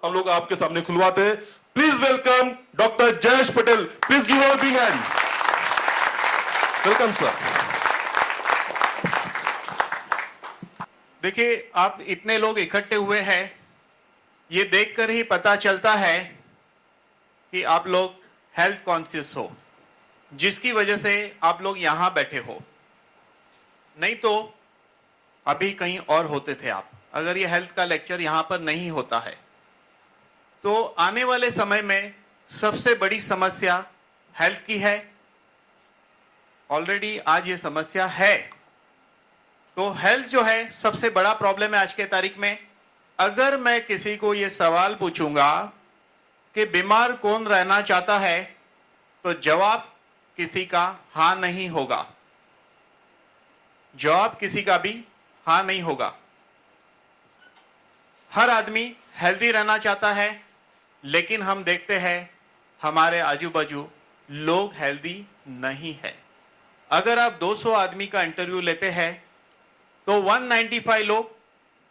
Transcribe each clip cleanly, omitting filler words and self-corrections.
हम लोग आपके सामने खुलवाते हैं। Please welcome doctor Jayesh Patel. Please give a big hand. Welcome sir. देखिए, आप इतने लोग इकट्ठे हुए हैं, ये देखकर ही पता चलता है कि आप लोग हेल्थ कॉन्शियस हो, जिसकी वजह से आप लोग यहां बैठे हो। नहीं तो अभी कहीं और होते थे आप, अगर ये हेल्थ का लेक्चर यहां पर नहीं होता है। तो आने वाले समय में सबसे बड़ी समस्या हेल्थ की है। ऑलरेडी आज ये समस्या है। तो हेल्थ जो है सबसे बड़ा प्रॉब्लम है आज के तारीख में। अगर मैं किसी को ये सवाल पूछूंगा कि बीमार कौन रहना चाहता है, तो जवाब किसी का हाँ नहीं होगा। जवाब किसी का भी हाँ नहीं होगा। हर आदमी हेल्दी रहना चाहता है, लेकिन हम देखते हैं हमारे आजू बाजू लोग हेल्दी नहीं है। अगर आप 200 आदमी का इंटरव्यू लेते हैं तो 195 लोग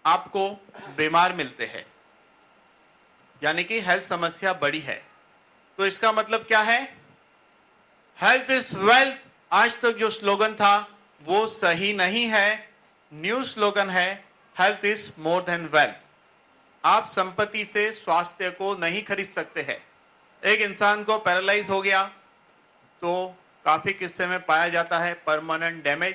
आपको बीमार मिलते हैं, यानी कि हेल्थ समस्या बड़ी है। तो इसका मतलब क्या है? Health is wealth. आज तक जो स्लोगन था वो सही नहीं है। न्यू स्लोगन है health is more than wealth. आप संपत्ति से स्वास्थ्य को नहीं खरीद सकते हैं। एक इंसान को पैरालाइज हो गया तो काफी किस्से में पाया जाता है परमानेंट डैमेज,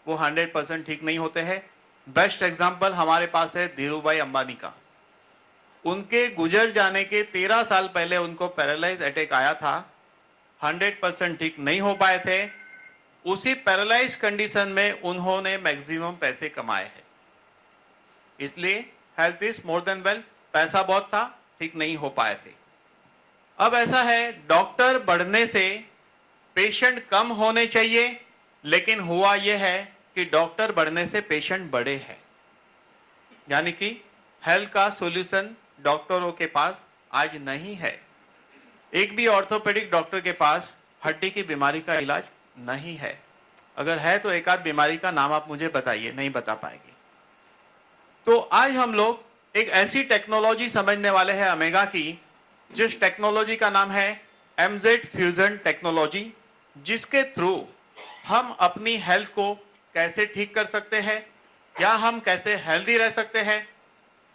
वो 100% ठीक नहीं होते हैं। बेस्ट एग्जांपल हमारे पास है धीरूभाई अंबानी का। उनके गुजर जाने के 13 साल पहले उनको पैरालाइज अटैक आया था, 100% ठीक नहीं हो पाए थे। उसी पैरालाइज कंडीशन में उन्होंने मैक्सिमम पैसे कमाए हैं। इसलिए health is more than wealth. पैसा बहुत था, ठीक नहीं हो पाए थे। अब ऐसा है, डॉक्टर बढ़ने से पेशेंट कम होने चाहिए, लेकिन हुआ यह है कि डॉक्टर बढ़ने से पेशेंट बढ़े हैं। यानी कि हेल्थ का सॉल्यूशन डॉक्टरों के पास आज नहीं है। एक भी ऑर्थोपेडिक डॉक्टर के पास हड्डी की बीमारी का इलाज नहीं है। अगर है तो एक आध बीमारी का नाम आप मुझे बताइए, नहीं बता पाएंगे। तो आज हम लोग एक ऐसी टेक्नोलॉजी समझने वाले हैं ओमेगा की, जिस टेक्नोलॉजी का नाम है MZ फ्यूजन टेक्नोलॉजी, जिसके थ्रू हम अपनी हेल्थ को कैसे ठीक कर सकते हैं, या हम कैसे हेल्दी रह सकते हैं,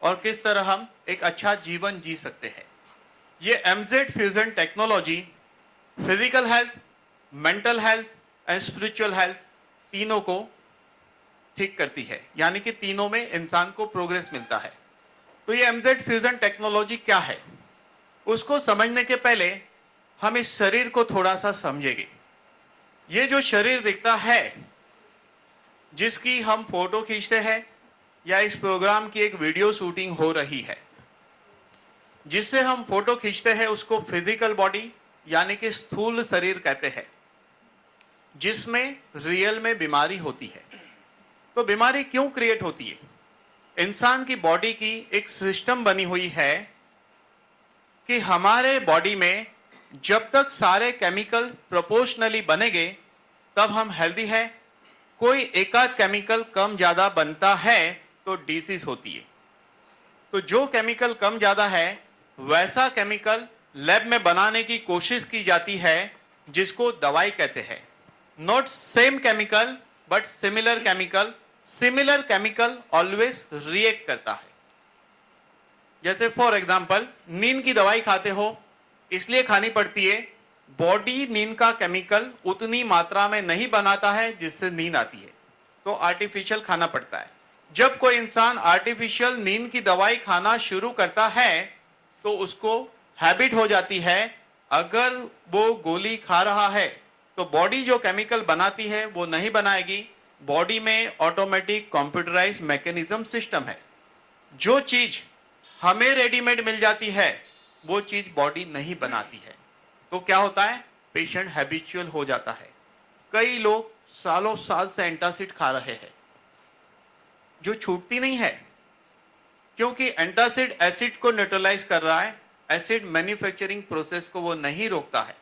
और किस तरह हम एक अच्छा जीवन जी सकते हैं। ये MZ fusion technology physical health, mental health and spiritual health तीनों को ठीक करती है, यानी कि तीनों में इंसान को प्रोग्रेस मिलता है। तो ये MZ फ्यूजन टेक्नोलॉजी क्या है, उसको समझने के पहले हम इस शरीर को थोड़ा सा समझेंगे। ये जो शरीर दिखता है, जिसकी हम फोटो खींचते हैं या इस प्रोग्राम की एक वीडियो शूटिंग हो रही है, जिससे हम फोटो खींचते हैं उसको फिजिकल बॉडी यानी कि स्थूल शरीर कहते हैं, जिसमें रियल में बीमारी होती है। तो बीमारी क्यों क्रिएट होती है? इंसान की बॉडी की एक सिस्टम बनी हुई है कि हमारे बॉडी में जब तक सारे केमिकल प्रोपोर्शनली बनेंगे तब हम हेल्दी है। कोई एकाध केमिकल कम ज्यादा बनता है तो डिसीज होती है। तो जो केमिकल कम ज्यादा है वैसा केमिकल लैब में बनाने की कोशिश की जाती है, जिसको दवाई कहते हैं। Not same chemical but similar chemical. Similar chemical always react करता है। जैसे फॉर एग्जांपल नींद की दवाई खाते हो, इसलिए खानी पड़ती है, बॉडी नींद का केमिकल उतनी मात्रा में नहीं बनाता है जिससे नींद आती है, तो आर्टिफिशियल खाना पड़ता है। जब कोई इंसान आर्टिफिशियल नींद की दवाई खाना शुरू करता है तो उसको हैबिट हो जाती है। अगर वो गोली खा रहा है तो बॉडी जो केमिकल बनाती है वो नहीं बनाएगी। बॉडी में ऑटोमेटिक कंप्यूटराइज मैकेनिज्म सिस्टम है। जो चीज हमें रेडीमेड मिल जाती है वो चीज बॉडी नहीं बनाती है। तो क्या होता है? पेशेंट हैबिचुअल हो जाता है। कई लोग सालों साल से एंटासिड खा रहे हैं जो छूटती नहीं है, क्योंकि एंटासिड एसिड को न्यूट्रलाइज कर रहा है। एसिड मैन्युफैक्चरिंग प्रोसेस को वो नहीं रोकता है।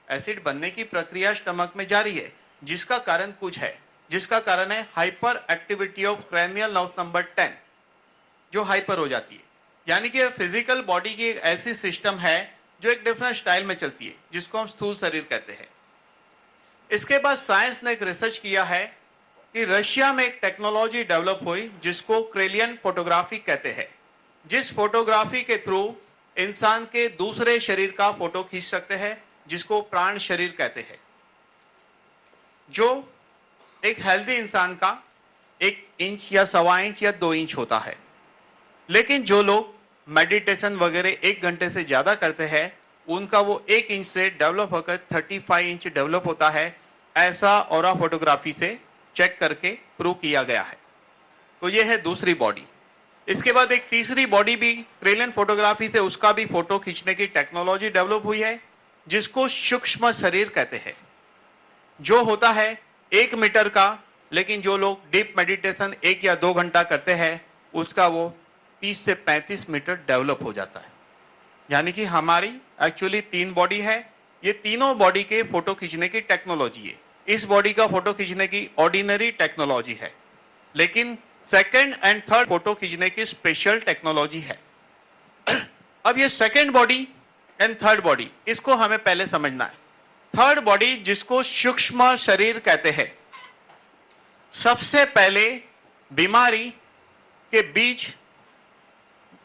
एसिड बनने की प्रक्रिया स्टमक में जारी है, जिसका कारण कुछ है, जिसका कारण है hyper activity of cranial nerve number 10, जो हाइपर हो जाती है। यानी कि फिजिकल बॉडी की एक ऐसी सिस्टम है जो एक डिफरेंट स्टाइल में चलती है, जिसको हम स्थूल शरीर कहते हैं। इसके बाद साइंस ने एक रिसर्च किया है कि रशिया में एक टेक्नोलॉजी डेवलप हुई जिसको क्रेलियन फोटोग्राफी कहते हैं, जिस फोटोग्राफी के थ्रू इंसान के दूसरे शरीर का फोटो खींच सकते हैं, जिसको प्राण शरीर कहते हैं। जो एक हेल्दी इंसान का 1 इंच या 1.25 इंच या 2 इंच होता है। लेकिन जो लोग मेडिटेशन वगैरह 1 घंटे से ज्यादा करते हैं उनका वो 1 इंच से डेवलप होकर 35 इंच डेवलप होता है। ऐसा ऑरा फोटोग्राफी से चेक करके प्रूव किया गया है। तो ये है दूसरी बॉडी। इसके बाद एक तीसरी बॉडी भी क्रेलियन फोटोग्राफी से, उसका भी फोटो खींचने की टेक्नोलॉजी डेवलप हुई है, जिसको सूक्ष्म शरीर कहते हैं। जो होता है 1 मीटर का, लेकिन जो लोग डीप मेडिटेशन 1 या 2 घंटा करते हैं उसका वो 30 से 35 मीटर डेवलप हो जाता है। यानी कि हमारी एक्चुअली 3 बॉडी है। ये तीनों बॉडी के फोटो खींचने की टेक्नोलॉजी है। इस बॉडी का फोटो खींचने की ऑर्डिनरी टेक्नोलॉजी है, लेकिन सेकंड एंड थर्ड फोटो खींचने की स्पेशल टेक्नोलॉजी है। अब ये second body and third body, इसको हमें पहले समझना है। थर्ड बॉडी जिसको सूक्ष्म शरीर कहते हैं, सबसे पहले बीमारी के बीच,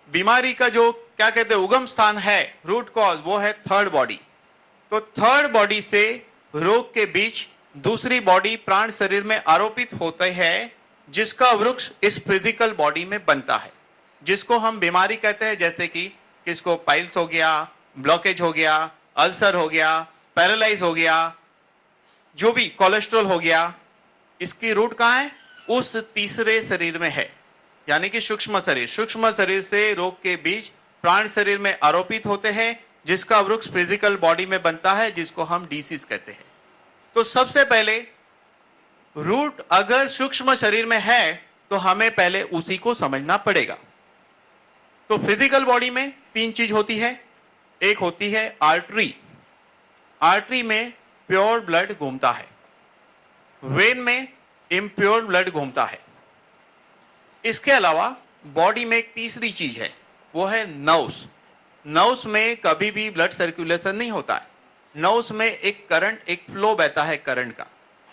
बीमारी का जो क्या कहते हैं उगम स्थान है, रूट कॉज, वो है थर्ड बॉडी। तो थर्ड बॉडी से रोग के बीच दूसरी बॉडी प्राण शरीर में आरोपित होते हैं, जिसका वृक्ष इस फिजिकल बॉडी में बनता है, जिसको हम बीमारी कहते हैं। जैसे कि किसको पाइल्स हो गया, ब्लॉकेज हो गया, अल्सर हो गया, पैरालाइज हो गया, जो भी कोलेस्ट्रॉल हो गया, इसकी रूट कहाँ है? उस तीसरे शरीर में है, यानी कि सूक्ष्म शरीर। सूक्ष्म शरीर से रोग के बीच प्राण शरीर में आरोपित होते हैं, जिसका वृक्ष फिजिकल बॉडी में बनता है, जिसको हम डिसीज कहते हैं। तो सबसे पहले रूट अगर सूक्ष्म शरीर में है तो हमें पहले उसी को समझना पड़ेगा। तो फिजिकल बॉडी में 3 चीज होती है। एक होती है आर्टरी। आर्टरी में प्योर ब्लड घूमता है, वेन में इम्प्योर ब्लड घूमता है। इसके अलावा बॉडी में एक तीसरी चीज है, वो है नर्व्स। नर्व्स में कभी भी ब्लड सर्कुलेशन नहीं होता है। नर्व्स में एक करंट, एक फ्लो बहता है करंट का।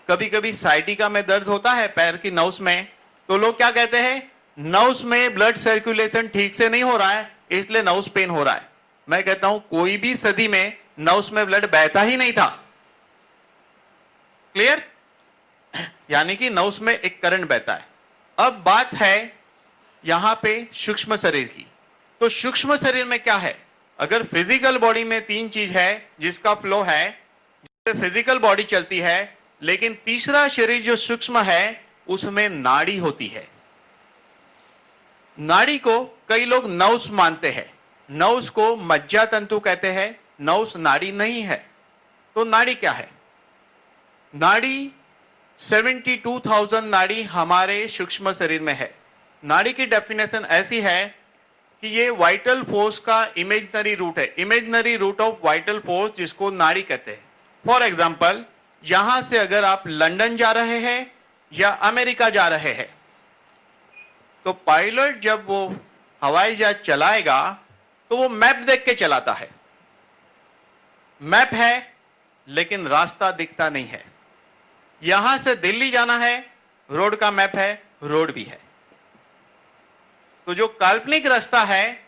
कभी कभी साइटिका में दर्द होता है पैर की नर्व्स में, तो लोग क्या कहते हैं, नर्व्स में ब्लड सर्कुलेशन ठीक से नहीं हो रहा है इसलिए नर्व्स पेन हो रहा है। मैं कहता हूं कोई भी सदी में नर्व्स में ब्लड बहता ही नहीं था। क्लियर? यानी कि नर्व्स में एक करंट बहता है। अब बात है यहां पे सूक्ष्म शरीर की। तो सूक्ष्म शरीर में क्या है? अगर फिजिकल बॉडी में 3 चीज है जिसका फ्लो है, जिससे फिजिकल बॉडी चलती है, लेकिन तीसरा शरीर जो सूक्ष्म है उसमें नाड़ी होती है। नाड़ी को कई लोग नर्व्स मानते हैं, नर्व्स को मज्जा तंतु कहते हैं, नर्व्स नाड़ी नहीं है। तो नाड़ी क्या है? नाड़ी 72,000 नाड़ी हमारे सूक्ष्म शरीर में है। नाड़ी की डेफिनेशन ऐसी है कि ये वाइटल फोर्स का इमेजिनरी रूट है, imaginary root of vital force, जिसको नाड़ी कहते हैं। फॉर एग्जाम्पल, यहां से अगर आप लंदन जा रहे हैं या अमेरिका जा रहे हैं, तो पायलट जब वो हवाई जहाज चलाएगा तो वो मैप देख के चलाता है। मैप है लेकिन रास्ता दिखता नहीं है। यहां से दिल्ली जाना है, रोड का मैप है, रोड भी है। तो जो काल्पनिक रास्ता है,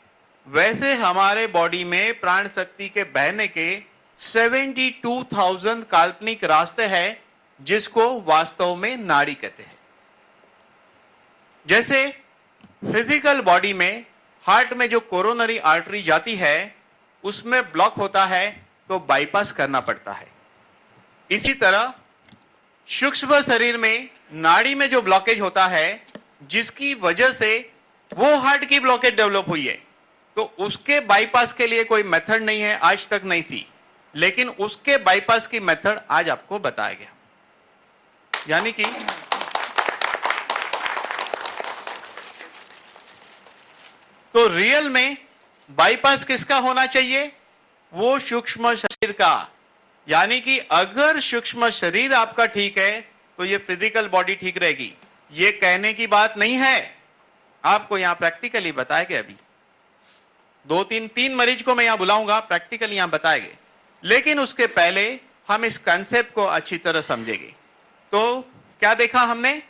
वैसे हमारे बॉडी में प्राण शक्ति के बहने के 72,000 काल्पनिक रास्ते हैं, जिसको वास्तव में नाड़ी कहते हैं। जैसे फिजिकल बॉडी में हार्ट में जो कोरोनरी आर्टरी जाती है, उसमें ब्लॉक होता है तो बाईपास करना पड़ता है। इसी तरह सूक्ष्म शरीर में नाड़ी में जो ब्लॉकेज होता है, जिसकी वजह से वो हार्ट की ब्लॉकेज डेवलप हुई है, तो उसके बाईपास के लिए कोई मेथड नहीं है, आज तक नहीं थी, लेकिन उसके बाईपास की मेथड आज आपको बताया गया। यानी कि तो रियल में बाईपास किसका होना चाहिए? वो सूक्ष्म शरीर का। यानी कि अगर सूक्ष्म शरीर आपका ठीक है तो ये फिजिकल बॉडी ठीक रहेगी। ये कहने की बात नहीं है, आपको यहां प्रैक्टिकली बताएंगे। अभी तीन मरीज को मैं यहां बुलाऊंगा, प्रैक्टिकली यहां बताएंगे। लेकिन उसके पहले हम इस कंसेप्ट को अच्छी तरह समझेंगे। तो क्या देखा हमने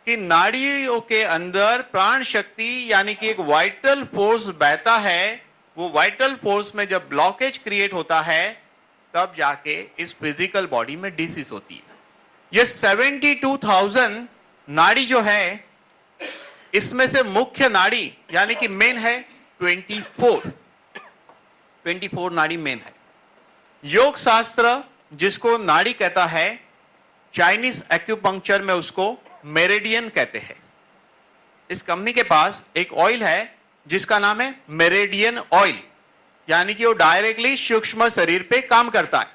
कि नाड़ियों के अंदर प्राण शक्ति यानी कि एक वाइटल फोर्स बहता है। वो वाइटल फोर्स में जब ब्लॉकेज क्रिएट होता है, तब जाके इस फिजिकल बॉडी में डिसीज होती है। ये 72,000 नाड़ी जो है, इसमें से मुख्य नाड़ी यानी कि मेन है 24 नाड़ी मेन है। योग शास्त्र जिसको नाड़ी कहता है, चाइनीज एक्यूपंक्चर में उसको मेरिडियन कहते हैं। इस कंपनी के पास एक ऑयल है जिसका नाम है मेरिडियन ऑयल, यानी कि वो डायरेक्टली सूक्ष्म शरीर पे काम करता है।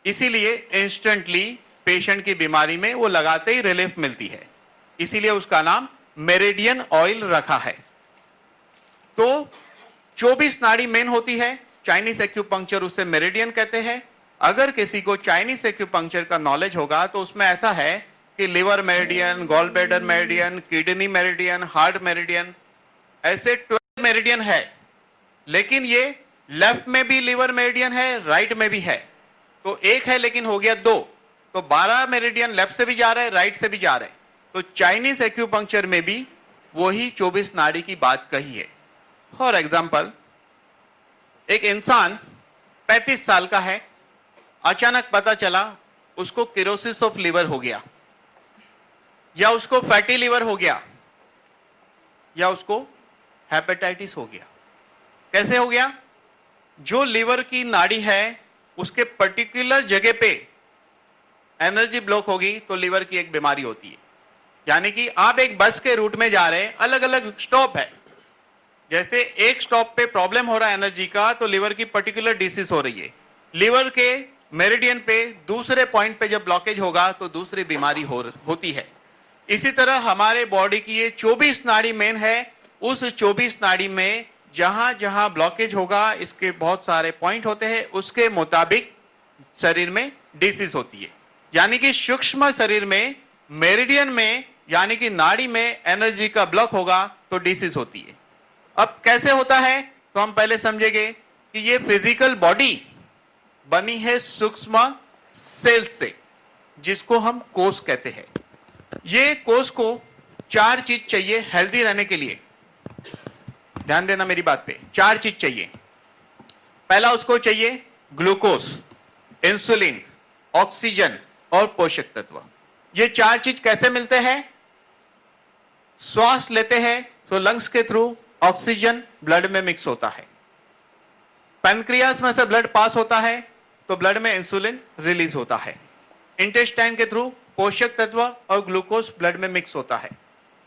इसीलिए इंस्टेंटली पेशेंट की बीमारी में वो लगाते ही रिलीफ मिलती है, इसीलिए उसका नाम मेरिडियन ऑयल रखा है। तो 24 नाड़ी मेन होती है, चाइनीज एक्यूपंक्चर उसे मेरिडियन कहते हैं। अगर किसी को चाइनीज एक्यूपंक्चर का नॉलेज होगा तो उसमें ऐसा है कि liver meridian, gall bladder meridian, kidney meridian, heart meridian, ऐसे 12 मेरिडियन है। लेकिन ये लेफ्ट में भी लिवर मेरिडियन है, राइट में भी है। तो एक है लेकिन हो गया 2, तो 12 मेरिडियन लेफ्ट से भी जा रहा है, राइट से भी जा रहा है। तो चाइनीज एक्यूपंक्चर में भी वही 24 नाड़ी की बात कही है। फॉर एग्जाम्पल, एक इंसान 35 साल का है, अचानक पता चला उसको किरोसिस ऑफ लिवर हो गया, या उसको फैटी लिवर हो गया, या उसको हेपेटाइटिस हो गया। कैसे हो गया? जो लिवर की नाड़ी है उसके पर्टिकुलर जगह पे एनर्जी ब्लॉक होगी तो लिवर की एक बीमारी होती है। यानी कि आप एक बस के रूट में जा रहे हैं, अलग अलग स्टॉप है, जैसे एक स्टॉप पे प्रॉब्लम हो रहा है एनर्जी का, तो लिवर की पर्टिकुलर डिसीज हो रही है। लिवर के मेरिडियन पे दूसरे पॉइंट पे जब ब्लॉकेज होगा तो दूसरी बीमारी होती है। इसी तरह हमारे बॉडी की ये 24 नाड़ी मेन है। उस 24 नाड़ी में जहां जहां ब्लॉकेज होगा, इसके बहुत सारे पॉइंट होते हैं, उसके मुताबिक शरीर में डिसीज होती है। यानी कि सूक्ष्म शरीर में मेरिडियन में यानी कि नाड़ी में एनर्जी का ब्लॉक होगा तो डिसीज होती है। अब कैसे होता है तो हम पहले समझेंगे कि ये फिजिकल बॉडी बनी है सूक्ष्म सेल से, जिसको हम कोष कहते हैं। ये कोष को 4 चीज चाहिए हेल्दी रहने के लिए। ध्यान देना मेरी बात पे, 4 चीज चाहिए। पहला उसको चाहिए ग्लूकोज, इंसुलिन, ऑक्सीजन और पोषक तत्व। ये 4 चीज कैसे मिलते हैं? श्वास लेते हैं तो लंग्स के थ्रू ऑक्सीजन ब्लड में मिक्स होता है। पैनक्रियास में से ब्लड पास होता है तो ब्लड में इंसुलिन रिलीज होता है। इंटेस्टाइन के थ्रू पोषक तत्व और ग्लूकोज ब्लड में मिक्स होता है।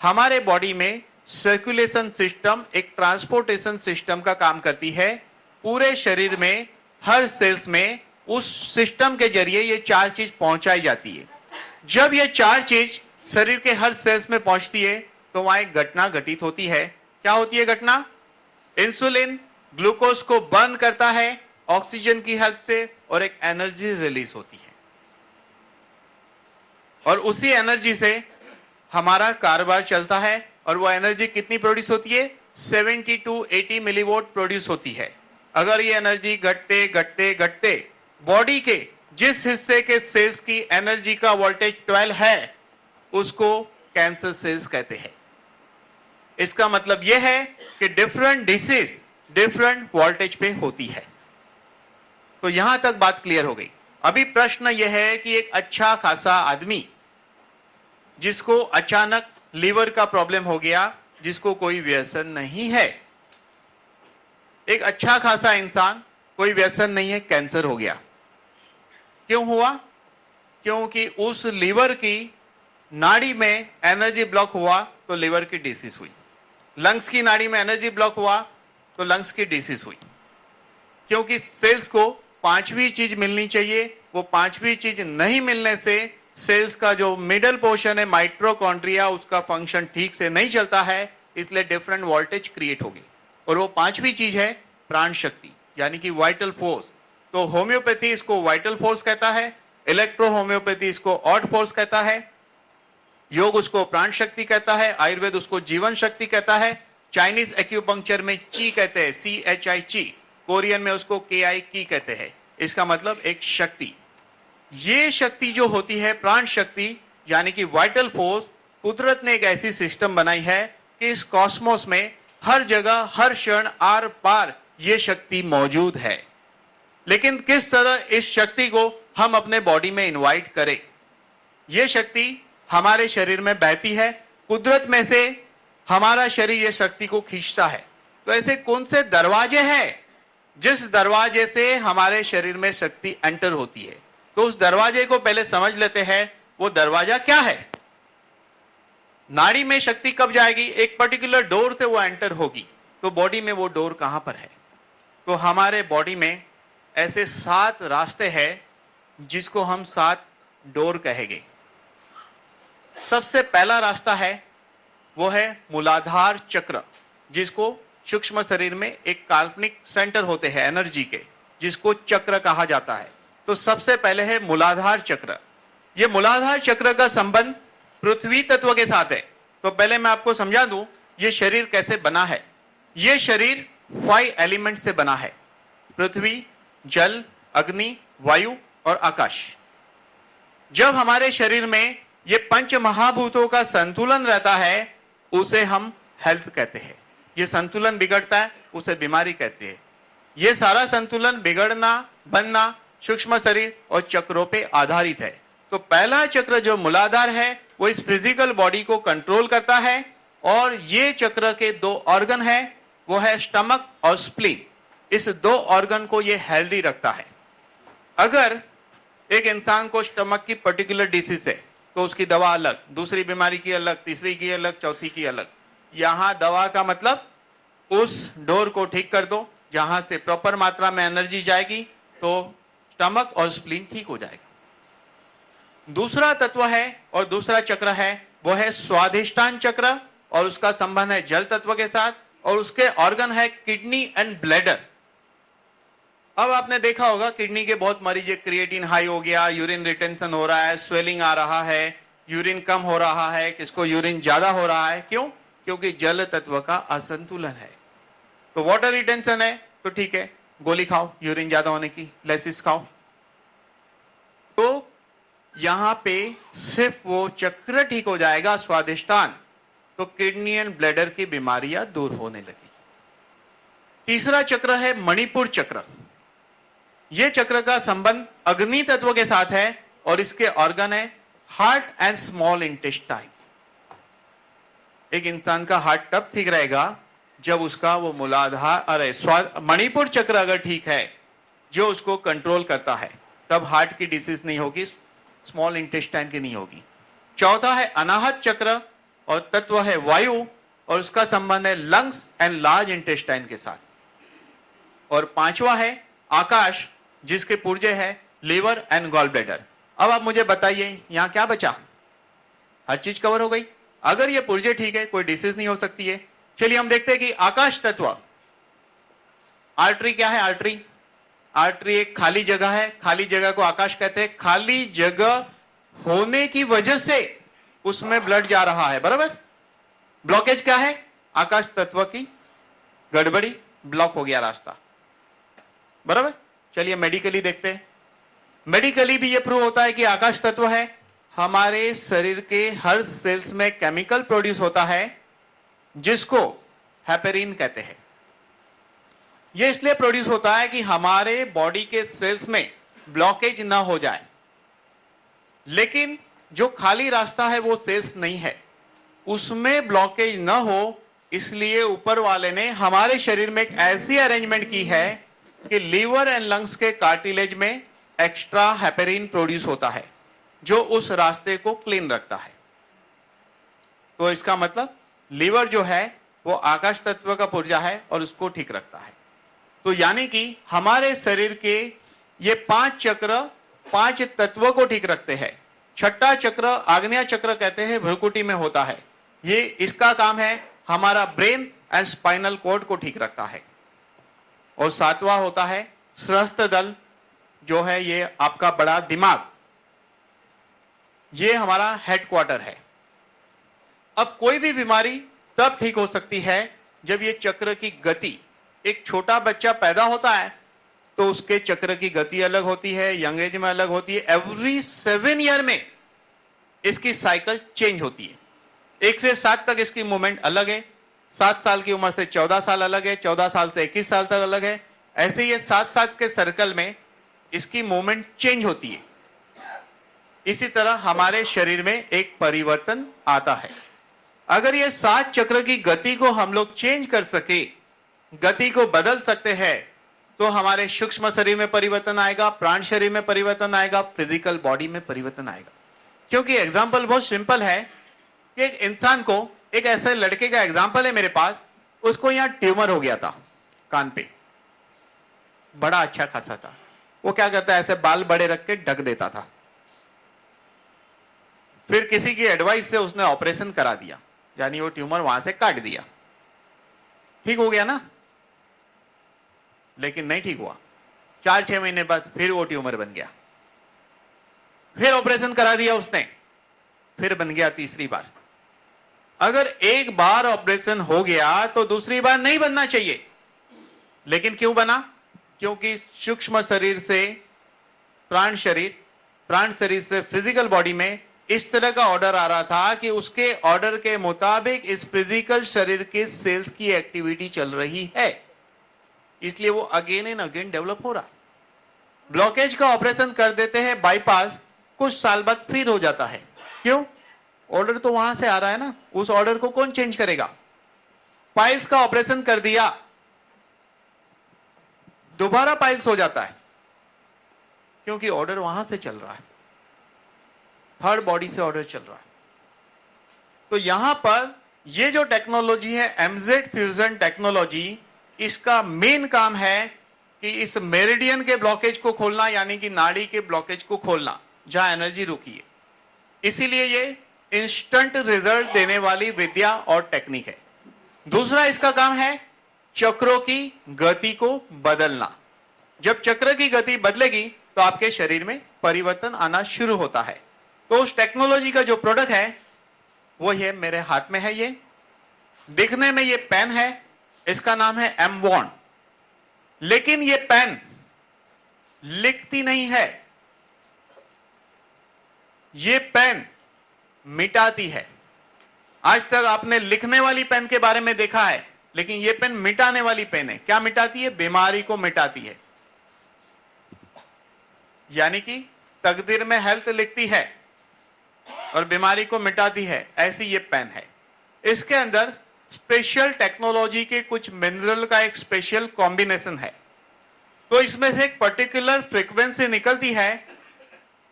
हमारे बॉडी में सर्कुलेशन सिस्टम एक ट्रांसपोर्टेशन सिस्टम का काम करती है। पूरे शरीर में हर सेल्स में उस सिस्टम के जरिए ये चार चीज पहुंचाई जाती है। जब ये चार चीज शरीर के हर सेल्स में पहुंचती है तो वहां एक घटना घटित होती है। क्या होती है घटना? इंसुलिन ग्लूकोज को बर्न करता है ऑक्सीजन की हेल्प से और एक एनर्जी रिलीज होती है और उसी एनर्जी से हमारा कारोबार चलता है। और वो एनर्जी कितनी प्रोड्यूस होती है? 70 to 80 मिलीवोल्ट प्रोड्यूस होती है। अगर ये एनर्जी घटते घटते घटते बॉडी के जिस हिस्से के सेल्स की एनर्जी का वोल्टेज 12 है उसको कैंसर सेल्स कहते हैं। इसका मतलब यह है कि डिफरेंट डिसीज डिफरेंट वोल्टेज पे होती है। तो यहां तक बात क्लियर हो गई। अभी प्रश्न यह है कि एक अच्छा खासा आदमी जिसको अचानक लीवर का प्रॉब्लम हो गया, जिसको कोई व्यसन नहीं है, एक अच्छा खासा इंसान कोई व्यसन नहीं है, कैंसर हो गया। क्यों हुआ? क्योंकि उस लीवर की नाड़ी में एनर्जी ब्लॉक हुआ तो लीवर की डिसीज हुई। लंग्स की नाड़ी में एनर्जी ब्लॉक हुआ तो लंग्स की डिसीज हुई। क्योंकि सेल्स को पांचवी चीज मिलनी चाहिए, वो पांचवी चीज नहीं मिलने से सेल्स का जो मिडल पोर्शन है माइटोकॉन्ड्रिया उसका फंक्शन ठीक से नहीं चलता है, इसलिए डिफरेंट वोल्टेज क्रिएट होगी। और वो पांचवी चीज है प्राण शक्ति यानी कि वाइटल फोर्स। तो होम्योपैथी इसको वाइटल फोर्स कहता है, इलेक्ट्रो होम्योपैथी इसको ऑड फोर्स कहता है, योग उसको प्राण शक्ति कहता है, आयुर्वेद उसको जीवन शक्ति कहता है, चाइनीज एक्यूपंक्चर में ची कहते हैं, CHI ची, कोरियन में उसको KI की कहते हैं। इसका मतलब एक शक्ति। ये शक्ति जो होती है प्राण शक्ति यानी कि वाइटल फोर्स, कुदरत ने एक ऐसी सिस्टम बनाई है कि इस कॉस्मोस में हर जगह हर क्षण आर पार ये शक्ति मौजूद है। लेकिन किस तरह इस शक्ति को हम अपने बॉडी में इनवाइट करें? ये शक्ति हमारे शरीर में बहती है, कुदरत में से हमारा शरीर ये शक्ति को खींचता है। तो ऐसे कौन से दरवाजे हैं जिस दरवाजे से हमारे शरीर में शक्ति एंटर होती है? तो उस दरवाजे को पहले समझ लेते हैं, वो दरवाजा क्या है। नाड़ी में शक्ति कब जाएगी? एक पर्टिकुलर डोर से वो एंटर होगी। तो बॉडी में वो डोर कहां पर है? तो हमारे बॉडी में ऐसे 7 रास्ते हैं जिसको हम 7 डोर कहेंगे। सबसे पहला रास्ता है वो है मूलाधार चक्र, जिसको सूक्ष्म शरीर में एक काल्पनिक सेंटर होते हैं एनर्जी के, जिसको चक्र कहा जाता है। तो सबसे पहले है मूलाधार चक्र। ये मूलाधार चक्र का संबंध पृथ्वी तत्व के साथ है। तो पहले मैं आपको समझा दूं ये शरीर कैसे बना है। ये शरीर 5 एलिमेंट से बना है, पृथ्वी, जल, अग्नि, वायु और आकाश। जब हमारे शरीर में ये 5 महाभूतों का संतुलन रहता है उसे हम हेल्थ कहते हैं। ये संतुलन बिगड़ता है उसे बीमारी कहते हैं। ये सारा संतुलन बिगड़ना बनना सूक्ष्म शरीर और चक्रों पे आधारित है। तो पहला चक्र जो मूलाधार है वो इस फिजिकल बॉडी को कंट्रोल करता है और ये चक्र के 2 ऑर्गन है, वो है स्टमक और स्प्लीन। इस 2 ऑर्गन को ये हेल्दी रखता है। अगर एक इंसान को स्टमक की पर्टिकुलर डिसीज है तो उसकी दवा अलग, दूसरी बीमारी की अलग, तीसरी की अलग, चौथी की अलग। यहां दवा का मतलब उस डोर को ठीक कर दो, जहां से प्रॉपर मात्रा में एनर्जी जाएगी तो स्टमक और स्प्लीन ठीक हो जाएगा। दूसरा तत्व है और दूसरा चक्र है वो है स्वादिष्टान चक्र और उसका संबंध है जल तत्व के साथ और उसके ऑर्गन है किडनी एंड ब्लैडर। अब आपने देखा होगा किडनी के बहुत मरीज, क्रिएटिन हाई हो गया, यूरिन रिटेंशन हो रहा है, स्वेलिंग आ रहा है, यूरिन कम हो रहा है, किसको यूरिन ज्यादा हो रहा है। क्यों? क्योंकि जल तत्व का असंतुलन है। तो वाटर रिटेंशन है तो ठीक है, गोली खाओ यूरिन ज्यादा होने की, लेसिस खाओ। तो यहां पे सिर्फ वो चक्र ठीक हो जाएगा स्वादिष्टान, तो किडनी एंड ब्लैडर की बीमारियां दूर होने लगी। तीसरा चक्र है मणिपुर चक्र। यह चक्र का संबंध अग्नि तत्व के साथ है और इसके ऑर्गन है हार्ट एंड स्मॉल इंटेस्टाइन। एक इंसान का हार्ट तब ठीक रहेगा जब उसका वो मूलाधार मणिपुर चक्र अगर ठीक है जो उसको कंट्रोल करता है, तब हार्ट की डिसीज नहीं होगी, स्मॉल इंटेस्टाइन की नहीं होगी। चौथा है अनाहत चक्र और तत्व है वायु और उसका संबंध है लंग्स एंड लार्ज इंटेस्टाइन के साथ। और पांचवा है आकाश जिसके पुर्जे है लीवर एंड गॉल ब्लैडर। अब आप मुझे बताइए यहां क्या बचा? हर चीज कवर हो गई। अगर ये पुर्जे ठीक है कोई डिसीज नहीं हो सकती है। चलिए हम देखते हैं कि आकाश तत्व आर्टरी क्या है? आर्टरी एक खाली जगह है, खाली जगह को आकाश कहते हैं। खाली जगह होने की वजह से उसमें ब्लड जा रहा है, बराबर। ब्लॉकेज क्या है? आकाश तत्व की गड़बड़ी, ब्लॉक हो गया रास्ता, बराबर। चलिए मेडिकली देखते हैं। मेडिकली भी यह प्रूव होता है कि आकाश तत्व है। हमारे शरीर के हर सेल्स में केमिकल प्रोड्यूस होता है जिसको हेपेरिन कहते हैं। यह इसलिए प्रोड्यूस होता है कि हमारे बॉडी के सेल्स में ब्लॉकेज ना हो जाए। लेकिन जो खाली रास्ता है वो सेल्स नहीं है, उसमें ब्लॉकेज ना हो, इसलिए ऊपर वाले ने हमारे शरीर में एक ऐसी अरेंजमेंट की है कि लीवर एंड लंग्स के कार्टिलेज में एक्स्ट्रा हेपेरिन प्रोड्यूस होता है जो उस रास्ते को क्लीन रखता है। तो इसका मतलब लीवर जो है वो आकाश तत्व का पुर्जा है और उसको ठीक रखता है। तो यानी कि हमारे शरीर के ये 5 चक्र 5 तत्वों को ठीक रखते हैं। छठा चक्र आग्नेय चक्र कहते हैं, भ्रुकुटी में होता है। ये इसका काम है हमारा ब्रेन एंड स्पाइनल कॉर्ड को ठीक रखता है। और सातवां होता है सहस्त्र दल, जो है ये आपका बड़ा दिमाग, ये हमारा हेडक्वार्टर है। अब कोई भी बीमारी तब ठीक हो सकती है जब ये चक्र की गति, एक छोटा बच्चा पैदा होता है तो उसके चक्र की गति अलग होती है, यंग एज में अलग होती है। एवरी 7 ईयर में इसकी साइकिल चेंज होती है। 1 से 7 तक इसकी मूवमेंट अलग है, 7 साल की उम्र से 14 साल अलग है, 14 साल से 21 साल तक अलग है। ऐसे ये 7-7 के सर्कल में इसकी मूवमेंट चेंज होती है। इसी तरह हमारे शरीर में एक परिवर्तन आता है। अगर ये 7 चक्र की गति को हम लोग चेंज कर सके, गति को बदल सकते हैं, तो हमारे सूक्ष्म शरीर में परिवर्तन आएगा, प्राण शरीर में परिवर्तन आएगा, फिजिकल बॉडी में परिवर्तन आएगा। क्योंकि एग्जाम्पल बहुत सिंपल है कि एक इंसान को, एक ऐसे लड़के का एग्जाम्पल है मेरे पास, उसको यहां ट्यूमर हो गया था कान पे, बड़ा अच्छा खासा था। वो क्या करता है, ऐसे बाल बड़े रख के ढक देता था। फिर किसी की एडवाइस से उसने ऑपरेशन करा दिया, यानी वो ट्यूमर वहां से काट दिया। ठीक हो गया ना? लेकिन नहीं ठीक हुआ। 4-6 महीने बाद फिर वो ट्यूमर बन गया। फिर ऑपरेशन करा दिया उसने, फिर बन गया तीसरी बार। अगर एक बार ऑपरेशन हो गया तो दूसरी बार नहीं बनना चाहिए। लेकिन क्यों बना? क्योंकि सूक्ष्म शरीर से प्राण शरीर, प्राण शरीर से फिजिकल बॉडी में इस तरह का ऑर्डर आ रहा था कि उसके ऑर्डर के मुताबिक इस फिजिकल शरीर के सेल्स की एक्टिविटी चल रही है, इसलिए वो अगेन एंड अगेन डेवलप हो रहा है। ब्लॉकेज का ऑपरेशन कर देते हैं, बाईपास, कुछ साल बाद फिर हो जाता है। क्यों? ऑर्डर तो वहां से आ रहा है ना, उस ऑर्डर को कौन चेंज करेगा? पाइल्स का ऑपरेशन कर दिया, दोबारा पाइल्स हो जाता है, क्योंकि ऑर्डर वहां से चल रहा है, थर्ड बॉडी से ऑर्डर चल रहा है। तो यहां पर ये जो टेक्नोलॉजी है एमजेड फ्यूजन टेक्नोलॉजी, इसका मेन काम है कि इस मेरिडियन के ब्लॉकेज को खोलना, यानी कि नाड़ी के ब्लॉकेज को खोलना जहां एनर्जी रुकी है। इसीलिए ये इंस्टेंट रिजल्ट देने वाली विद्या और टेक्निक है। दूसरा इसका काम है चक्रों की गति को बदलना। जब चक्र की गति बदलेगी तो आपके शरीर में परिवर्तन आना शुरू होता है। तो उस टेक्नोलॉजी का जो प्रोडक्ट है वो ये मेरे हाथ में है। ये दिखने में ये पेन है, इसका नाम है M1, लेकिन ये पेन लिखती नहीं है, ये पेन मिटाती है। आज तक आपने लिखने वाली पेन के बारे में देखा है, लेकिन ये पेन मिटाने वाली पेन है। क्या मिटाती है? बीमारी को मिटाती है। यानी कि तकदीर में हेल्थ लिखती है और बीमारी को मिटाती है, ऐसी ये पेन है। इसके अंदर स्पेशल टेक्नोलॉजी के कुछ मिनरल का एक स्पेशल कॉम्बिनेशन है। तो इसमें से एक पर्टिकुलर फ्रीक्वेंसी निकलती है।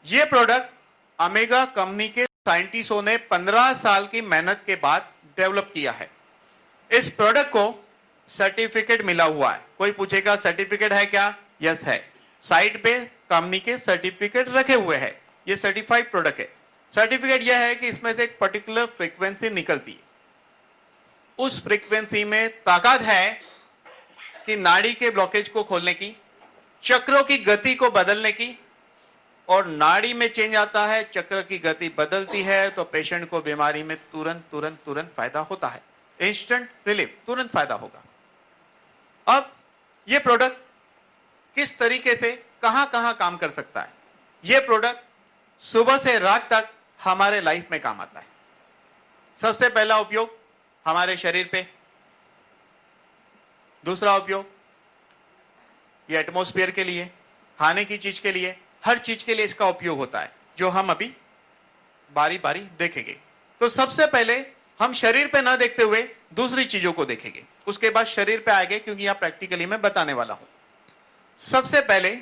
ये प्रोडक्ट अमेगा कंपनी के साइंटिस्टों ने 15 साल की मेहनत के बाद डेवलप किया है। इस प्रोडक्ट को सर्टिफिकेट मिला हुआ है। कोई पूछेगा सर्टिफिकेट है क्या? यस है। साइट पे कंपनी के सर्टिफिकेट रखे हुए हैं। ये सर्टिफाइड प्रोडक्ट है। सर्टिफिकेट यह है कि इसमें से एक पर्टिकुलर फ्रीक्वेंसी निकलती है। उस फ्रीक्वेंसी में ताकत है कि नाड़ी के ब्लॉकेज को खोलने की, चक्रों की गति को बदलने की, और नाड़ी में चेंज आता है, चक्र की गति बदलती है तो पेशेंट को बीमारी में तुरंत फायदा होता है। इंस्टेंट रिलीफ, तुरंत फायदा होगा। अब ये प्रोडक्ट किस तरीके से कहां कहां काम कर सकता है? ये प्रोडक्ट सुबह से रात तक हमारे लाइफ में काम आता है। सबसे पहला उपयोग हमारे शरीर पे, दूसरा उपयोग ये एटमॉस्फेयर के लिए, खाने की चीज के लिए, हर चीज के लिए इसका उपयोग होता है, जो हम अभी बारी बारी देखेंगे। तो सबसे पहले हम शरीर पे ना देखते हुए दूसरी चीजों को देखेंगे, उसके बाद शरीर पे आएंगे, क्योंकि यहां प्रैक्टिकली मैं बताने वाला हूं। सबसे पहले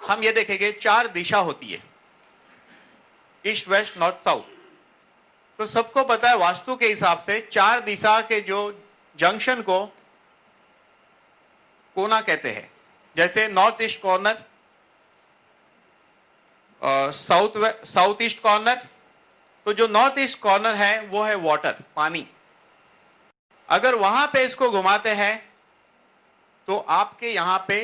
हम ये देखेंगे 4 दिशा होती है, ईस्ट, वेस्ट, नॉर्थ, साउथ। तो सबको पता है वास्तु के हिसाब से 4 दिशा के जो जंक्शन को कोना कहते हैं। जैसे north east corner, south east corner. तो जो नॉर्थ ईस्ट कॉर्नर है वो है वाटर, पानी। अगर वहां पे इसको घुमाते हैं तो आपके यहां पे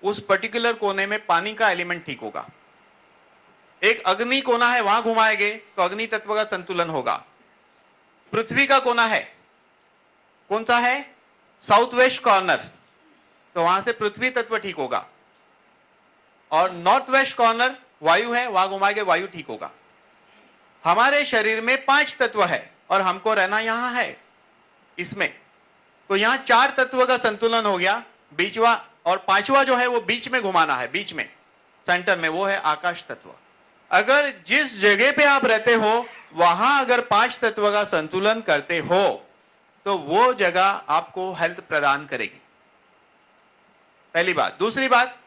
उस पर्टिकुलर कोने में पानी का एलिमेंट ठीक होगा। एक अग्नि कोना है, वहां घुमाएंगे तो अग्नि तत्व का संतुलन होगा। पृथ्वी का कोना है, कौन सा है? साउथ वेस्ट कॉर्नर, तो वहां से पृथ्वी तत्व ठीक होगा। और नॉर्थ वेस्ट कॉर्नर वायु है, वहां घुमाएंगे वायु ठीक होगा। हमारे शरीर में 5 तत्व है और हमको रहना यहां है इसमें। तो यहां 4 तत्व का संतुलन हो गया। बीचवा और 5वां जो है वो बीच में घुमाना है, बीच में सेंटर में, वो है आकाश तत्व। अगर जिस जगह पे आप रहते हो वहां अगर 5 तत्व का संतुलन करते हो तो वो जगह आपको हेल्थ प्रदान करेगी, पहली बात। दूसरी बात,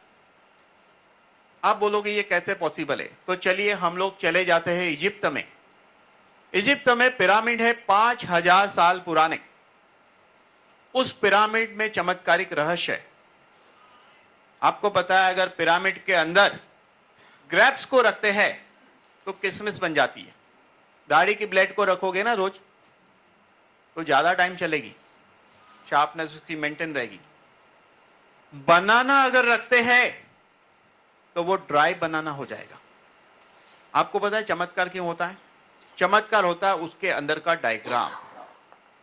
आप बोलोगे ये कैसे पॉसिबल है? तो चलिए हम लोग चले जाते हैं इजिप्ट में। इजिप्ट में पिरामिड है 5000 साल पुराने। उस पिरामिड में चमत्कारिक रहस्य है। आपको पता है अगर पिरामिड के अंदर ग्रेप्स को रखते हैं तो किशमिश बन जाती है। दाढ़ी की ब्लेड को रखोगे ना रोज तो ज्यादा टाइम चलेगी, शार्पनेस उसकी मेंटेन रहेगी। बनाना अगर रखते हैं तो वो ड्राई बनाना हो जाएगा। आपको पता है चमत्कार क्यों होता है? चमत्कार होता है उसके अंदर का डायग्राम।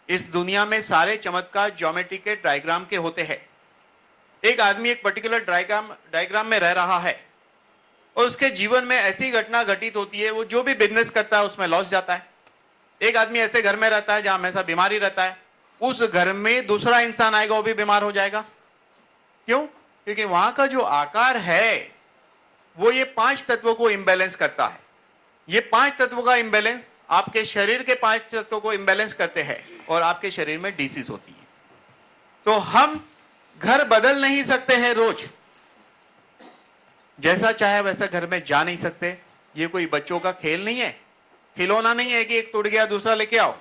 इस दुनिया में सारे चमत्कार ज्योमेट्री के डायग्राम के होते हैं। एक आदमी एक पर्टिकुलर डायग्राम में रह रहा है और उसके जीवन में ऐसी घटना घटित होती है, वो जो भी बिजनेस करता है उसमें लॉस जाता है। एक आदमी ऐसे घर में रहता है जहां हमेशा बीमारी रहता है, उस घर में दूसरा इंसान आएगा वो भी बीमार हो जाएगा। क्यों? क्योंकि वहां का जो आकार है वो ये 5 तत्वों को इंबैलेंस करता है। ये 5 तत्वों का इंबैलेंस आपके शरीर के 5 तत्वों को इंबैलेंस करते हैं और आपके शरीर में डिसीज होती है। तो हम घर बदल नहीं सकते हैं रोज, जैसा चाहे वैसा घर में जा नहीं सकते। ये कोई बच्चों का खेल नहीं है, खिलौना नहीं है कि एक टूट गया दूसरा लेके आओ।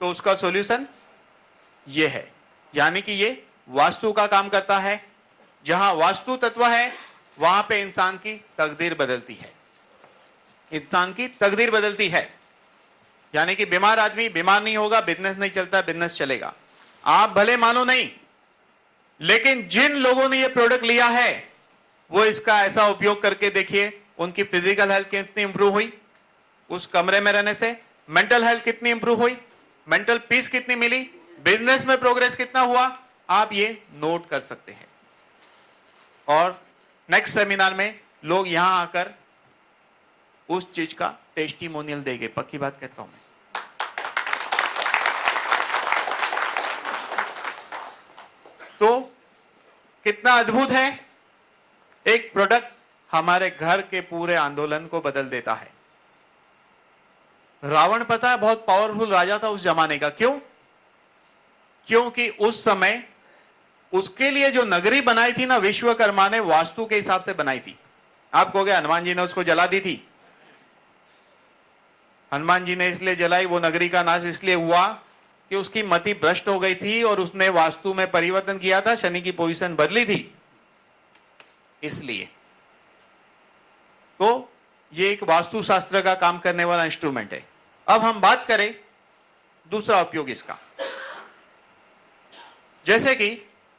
तो उसका सॉल्यूशन ये है, यानी कि ये वास्तु का काम करता है। जहां वास्तु तत्व है वहां पे इंसान की तकदीर बदलती है। इंसान की तकदीर बदलती है, यानी कि बीमार आदमी बीमार नहीं होगा, बिजनेस नहीं चलता, बिजनेस चलेगा। आप भले मानो नहीं, लेकिन जिन लोगों ने ये प्रोडक्ट लिया है वो इसका ऐसा उपयोग करके देखिए, उनकी फिजिकल हेल्थ कितनी इंप्रूव हुई उस कमरे में रहने से, मेंटल हेल्थ कितनी इंप्रूव हुई, मेंटल पीस कितनी मिली, बिजनेस में प्रोग्रेस कितना हुआ, आप ये नोट कर सकते हैं। और नेक्स्ट सेमिनार में लोग यहां आकर उस चीज का टेस्टिमोनियल देंगे, पक्की बात कहता हूं मैं। तो कितना अद्भुत है, एक प्रोडक्ट हमारे घर के पूरे आंदोलन को बदल देता है। रावण पता है बहुत पावरफुल राजा था उस जमाने का। क्यों? क्योंकि उस समय उसके लिए जो नगरी बनाई थी ना विश्वकर्मा ने, वास्तु के हिसाब से बनाई थी। आप कहोगे हनुमान जी ने उसको जला दी थी। हनुमान जी ने इसलिए जलाई, वो नगरी का नाश इसलिए हुआ कि उसकी मति भ्रष्ट हो गई थी और उसने वास्तु में परिवर्तन किया था, शनि की पोजीशन बदली थी, इसलिए। तो ये एक वास्तुशास्त्र का काम करने वाला इंस्ट्रूमेंट है। अब हम बात करें दूसरा उपयोग इसका। जैसे कि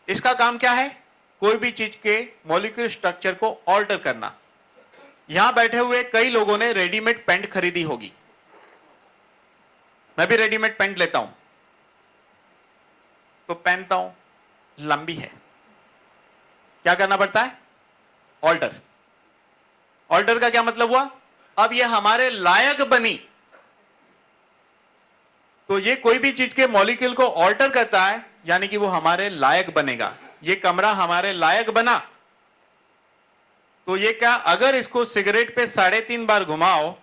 इसका काम क्या है, कोई भी चीज के मॉलिक्यूलर स्ट्रक्चर को ऑल्टर करना। यहां बैठे हुए कई लोगों ने रेडीमेड पेंट खरीदी होगी, मैं भी रेडीमेड पेंट लेता हूं तो पहनता हूं, लंबी है, क्या करना पड़ता है, ऑल्टर। ऑल्टर का क्या मतलब हुआ, अब ये हमारे लायक बनी, तो ये कोई भी चीज के मॉलिक्यूल को ऑल्टर करता है, यानी कि वो हमारे लायक बनेगा। ये कमरा हमारे लायक बना, तो ये क्या, अगर इसको सिगरेट पे 3.5 बार घुमाओ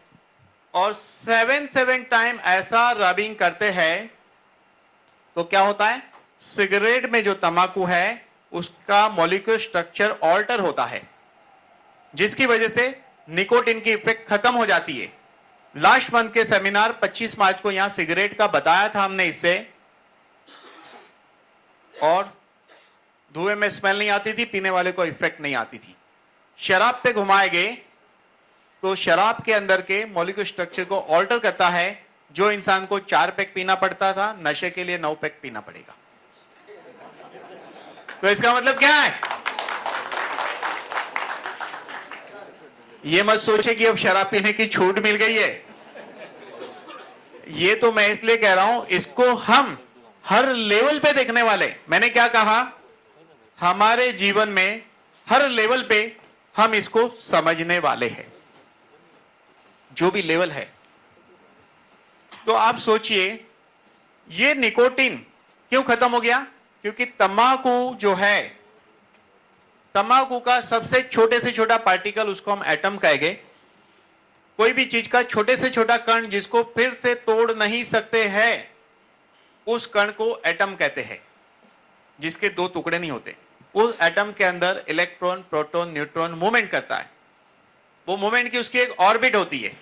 और 7 टाइम ऐसा रबिंग करते हैं, तो क्या होता है, सिगरेट में जो तंबाकू है उसका मॉलिक्यूलर स्ट्रक्चर ऑल्टर होता है, जिसकी वजह से निकोटिन की इफेक्ट खत्म हो जाती है। लास्ट मंथ के सेमिनार 25 मार्च को यहां सिगरेट का बताया था हमने इससे, और धुएं में स्मेल नहीं आती थी, पीने वाले को इफेक्ट नहीं आती थी। शराब पे घुमाए गए तो शराब के अंदर के मॉलिक्यूलर स्ट्रक्चर को ऑल्टर करता है, जो इंसान को 4 पैक पीना पड़ता था, नशे के लिए 9 पैक पीना पड़ेगा। तो इसका मतलब क्या है, ये मत सोचे कि अब शराब पीने की छूट मिल गई है। ये तो मैं इसलिए कह रहा हूं, इसको हम हर लेवल पे देखने वाले, मैंने क्या कहा, हमारे जीवन में हर लेवल पे हम इसको समझने वाले हैं, जो भी लेवल है। तो आप सोचिए, ये निकोटिन क्यों खत्म हो गया, क्योंकि तंबाकू जो है, तंबाकू का सबसे छोटे से छोटा पार्टिकल, उसको हम एटम कहेंगे, कोई भी चीज का छोटे से छोटा कण जिसको फिर से तोड़ नहीं सकते हैं, उस कण को एटम कहते हैं, जिसके 2 टुकड़े नहीं होते। उस एटम के अंदर इलेक्ट्रॉन, प्रोटॉन, न्यूट्रॉन मूवमेंट करता है। वो मूवमेंट की उसकी एक ऑर्बिट होती है,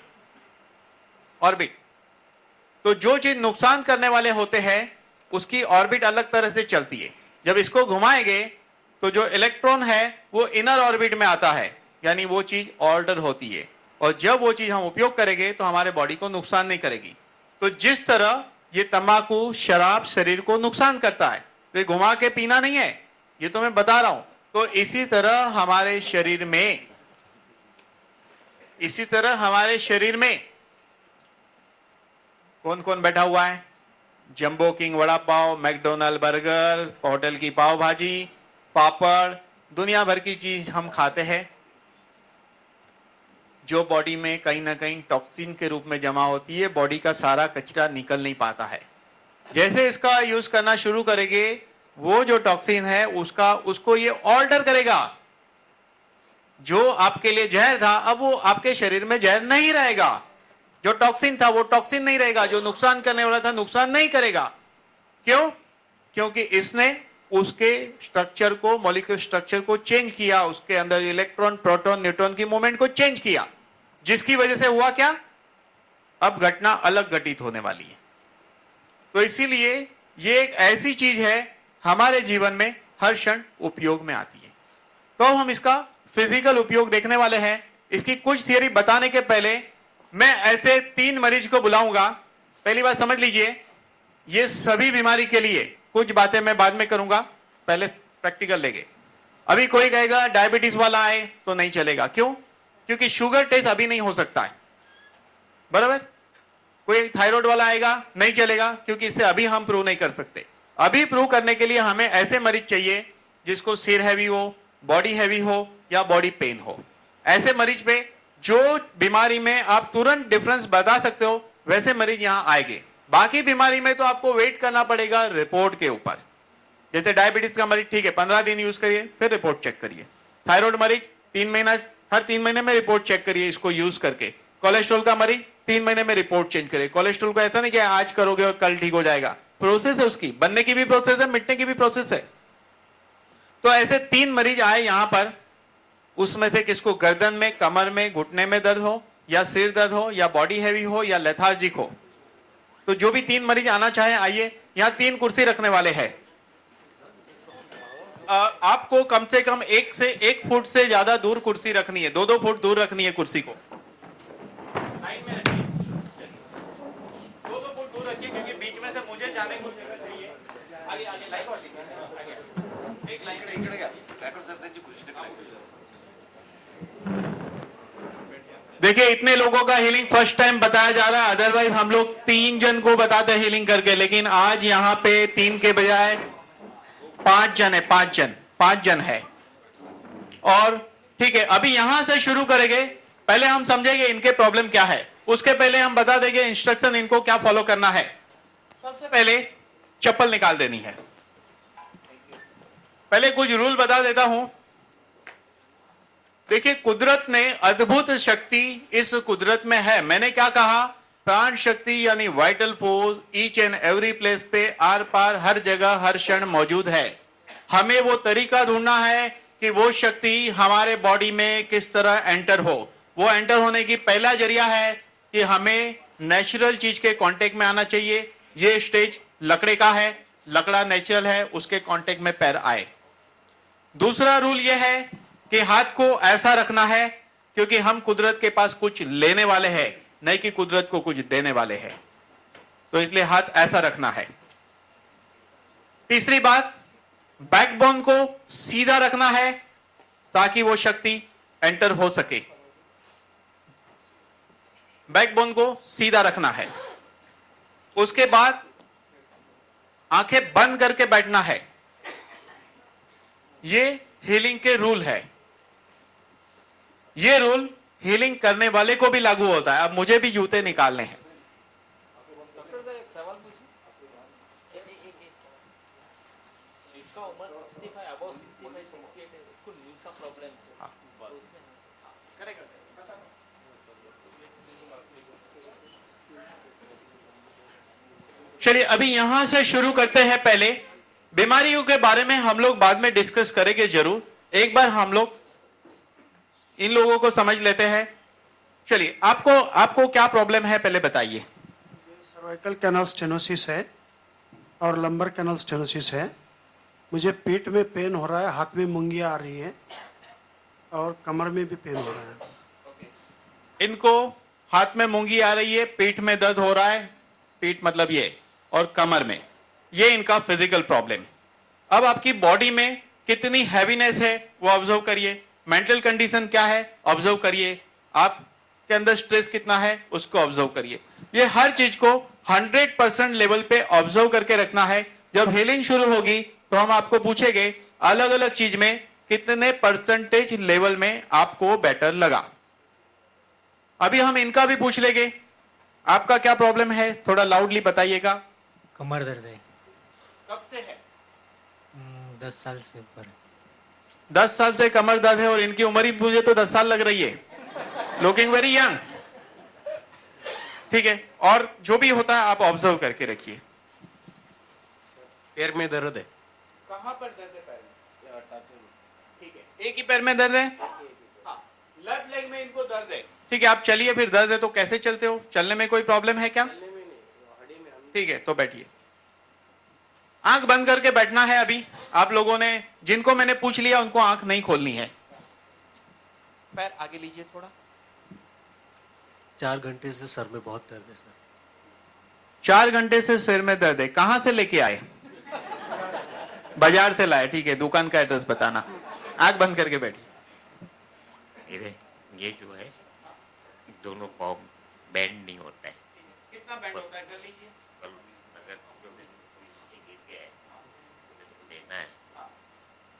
ऑर्बिट। तो जो चीज नुकसान करने वाले होते हैं उसकी ऑर्बिट अलग तरह से चलती है। जब इसको घुमाएंगे तो जो इलेक्ट्रॉन है वो इनर ऑर्बिट में आता है, यानी वो चीज ऑर्डर होती है, और जब वो चीज हम उपयोग करेंगे तो हमारे बॉडी को नुकसान नहीं करेगी। तो जिस तरह ये तंबाकू, शराब शरीर को नुकसान करता है, तो ये घुमा के पीना नहीं है, ये तो मैं बता रहा हूं। तो इसी तरह हमारे शरीर में कौन कौन बैठा हुआ है, jumbo king vada pav, McDonald burger, hotel की पाव भाजी, पापड़, दुनिया भर की चीज हम खाते हैं, जो बॉडी में कहीं ना कहीं टॉक्सिन के रूप में जमा होती है, बॉडी का सारा कचरा निकल नहीं पाता है। जैसे इसका यूज करना शुरू करेंगे, वो जो टॉक्सिन है उसको ये ऑल्टर करेगा। जो आपके लिए जहर था, अब वो आपके शरीर में जहर नहीं रहेगा। जो टॉक्सिन था वो टॉक्सिन नहीं रहेगा, जो नुकसान करने वाला था नुकसान नहीं करेगा। क्यों? क्योंकि इसने उसके स्ट्रक्चर को, मॉलिक्यूलर स्ट्रक्चर को चेंज किया, उसके अंदर इलेक्ट्रॉन, प्रोटॉन, न्यूट्रॉन की मूवमेंट को चेंज किया, जिसकी वजह से हुआ क्या, अब घटना अलग घटित होने वाली है। तो इसीलिए ये एक ऐसी चीज है हमारे जीवन में हर क्षण उपयोग में आती है। तो हम इसका फिजिकल उपयोग देखने वाले हैं। इसकी कुछ थियरी बताने के पहले मैं ऐसे 3 मरीज को बुलाऊंगा। पहली बात समझ लीजिए, ये सभी बीमारी के लिए, कुछ बातें मैं बाद में करूंगा, पहले प्रैक्टिकल लेंगे। अभी कोई कहेगा डायबिटीज वाला आए तो नहीं चलेगा, क्यों? क्योंकि शुगर टेस्ट अभी नहीं हो सकता है, बराबर। कोई थायराइड वाला आएगा, नहीं चलेगा, क्योंकि इसे अभी हम प्रूव नहीं कर सकते। अभी प्रूव करने के लिए हमें ऐसे मरीज चाहिए जिसको सिर हैवी हो, बॉडी हैवी हो, या बॉडी पेन हो। ऐसे मरीज पे जो बीमारी में आप तुरंत डिफरेंस बता सकते हो, वैसे मरीज यहां आएंगे। बाकी बीमारी में तो आपको वेट करना पड़ेगा रिपोर्ट के ऊपर। जैसे डायबिटीज का मरीज, ठीक है, 15 दिन यूज करिए, फिर रिपोर्ट चेक करिए। थायराइड मरीज 3 महीना, हर 3 महीने में रिपोर्ट चेक करिए इसको यूज करके। कोलेस्ट्रॉल का मरीज 3 महीने में रिपोर्ट चेंज करिए। कोलेस्ट्रॉल को ऐसा नहीं कि आज करोगे और कल ठीक हो जाएगा, प्रोसेस है उसकी, बनने की भी प्रोसेस है, मिटने की भी प्रोसेस है। तो ऐसे 3 मरीज आए यहां पर, उसमें से किसको गर्दन में, कमर में, घुटने में दर्द हो, या सिर दर्द हो, या बॉडी हैवी हो, या लेथार्जिक हो, तो जो भी 3 मरीज आना चाहे आइए। यहां 3 कुर्सी रखने वाले हैं। आपको कम से कम 1 फुट से ज्यादा दूर कुर्सी रखनी है, 2-2 फुट दूर रखनी है कुर्सी को। साइड में रखिए, 2-2 फुट दूर रखिए, क्योंकि बीच में से मुझे जाने को जगह चाहिए। आगे आगे लाइन और लिखिए, आगे एक लाइन इकडे गया, बैकवर्ड सरताची खुर्ची तक लाइन। देखिए, इतने लोगों का हीलिंग फर्स्ट टाइम बताया जा रहा है। अदरवाइज हम लोग 3 जन को बताते हैं हीलिंग करके, लेकिन आज यहाँ पे 3 के बजाय 5 जन है। 5 जन है। और ठीक है, अभी यहां से शुरू करेंगे। पहले हम समझेंगे इनके प्रॉब्लम क्या है, उसके पहले हम बता देंगे इंस्ट्रक्शन इनको क्या फॉलो करना है। सबसे पहले चप्पल निकाल देनी है। पहले कुछ रूल बता देता हूं। देखिए, कुदरत ने अद्भुत शक्ति इस कुदरत में है। मैंने क्या कहा, प्राण शक्ति यानी vital force each and every place पे, आर पार, हर जगह, हर क्षण मौजूद है। हमें वो तरीका ढूंढना है कि वो शक्ति हमारे बॉडी में किस तरह एंटर हो। वो एंटर होने की पहला जरिया है कि हमें नेचुरल चीज के कांटेक्ट में आना चाहिए। ये स्टेज लकड़े का है, लकड़ा नेचुरल है, उसके कांटेक्ट में पैर आए। दूसरा रूल यह है कि हाथ को ऐसा रखना है, क्योंकि हम कुदरत के पास कुछ लेने वाले हैं, नहीं कि कुदरत को कुछ देने वाले हैं। तो इसलिए हाथ ऐसा रखना है। तीसरी बात, बैकबोन को सीधा रखना है ताकि वो शक्ति एंटर हो सके। बैकबोन को सीधा रखना है। उसके बाद आंखें बंद करके बैठना है। ये हीलिंग के रूल है। ये रूल हीलिंग करने वाले को भी लागू होता है। अब मुझे भी जूते निकालने हैं। डॉक्टर सर, एक सवाल पूछूं? इसका उम्र 65 अबव 65 68 है, उसको नींद का प्रॉब्लम है। तो उसमें चलिए, अभी यहां से शुरू करते हैं। पहले बीमारियों के बारे में हम लोग बाद में डिस्कस करेंगे जरूर। एक बार हम लोग इन लोगों को समझ लेते हैं। चलिए, आपको क्या प्रॉब्लम है पहले बताइए। सर्वाइकल कैनाल स्टेनोसिस है और लंबर कैनाल स्टेनोसिस है। मुझे पीठ में पेन हो रहा है, हाथ में मुंगियां आ रही है और कमर में भी पेन हो रहा है। इनको हाथ में मूंगी आ रही है, पीठ में दर्द हो रहा है, पीठ मतलब ये, और कमर में, ये इनका फिजिकल प्रॉब्लम। अब आपकी बॉडी में कितनी हैवीनेस है वो ऑब्जर्व करिए। मेंटल कंडीशन क्या है ऑब्जर्व करिए। आपके अंदर स्ट्रेस कितना है उसको ऑब्जर्व करिए। ये हर चीज को 100% लेवल पे ऑब्जर्व करके रखना है। जब हीलिंग शुरू होगी तो हम आपको पूछेंगे अलग अलग चीज में कितने परसेंटेज लेवल में आपको बेटर लगा। अभी हम इनका भी पूछ लेंगे। आपका क्या प्रॉब्लम है, थोड़ा लाउडली बताइएगा। कमर दर्द है। कब से है? 10 साल से ऊपर है। 10 साल से कमर दर्द है, और इनकी उम्र ही मुझे तो 10 साल लग रही है। Looking very young. ठीक है, और जो भी होता है आप ऑब्जर्व करके रखिए। पैर में दर्द है। कहां पर दर्द है? पैर में। ठीक है, एक ही पैर में दर्द है। हाँ, लेफ्ट लेग में इनको दर्द है। ठीक है, आप चलिए। फिर दर्द है तो कैसे चलते हो? चलने में कोई प्रॉब्लम है क्या? ठीक है, तो बैठिए। आंख बंद करके बैठना है। अभी आप लोगों ने, जिनको मैंने पूछ लिया, उनको आंख नहीं खोलनी है। पैर आगे लीजिए थोड़ा। 4 घंटे से सर में बहुत दर्द है सर। 4 घंटे से सिर में दर्द है। कहां से लेके आए? बाजार से लाए। ठीक है, दुकान का एड्रेस बताना। आंख बंद करके बैठिए। ये जो है दोनों पाँव बैंड नहीं होता है। कितना बैंड होता है? कर लीजिए। और अगर जो मैं नीचे गिर गया है, मुझे लेना है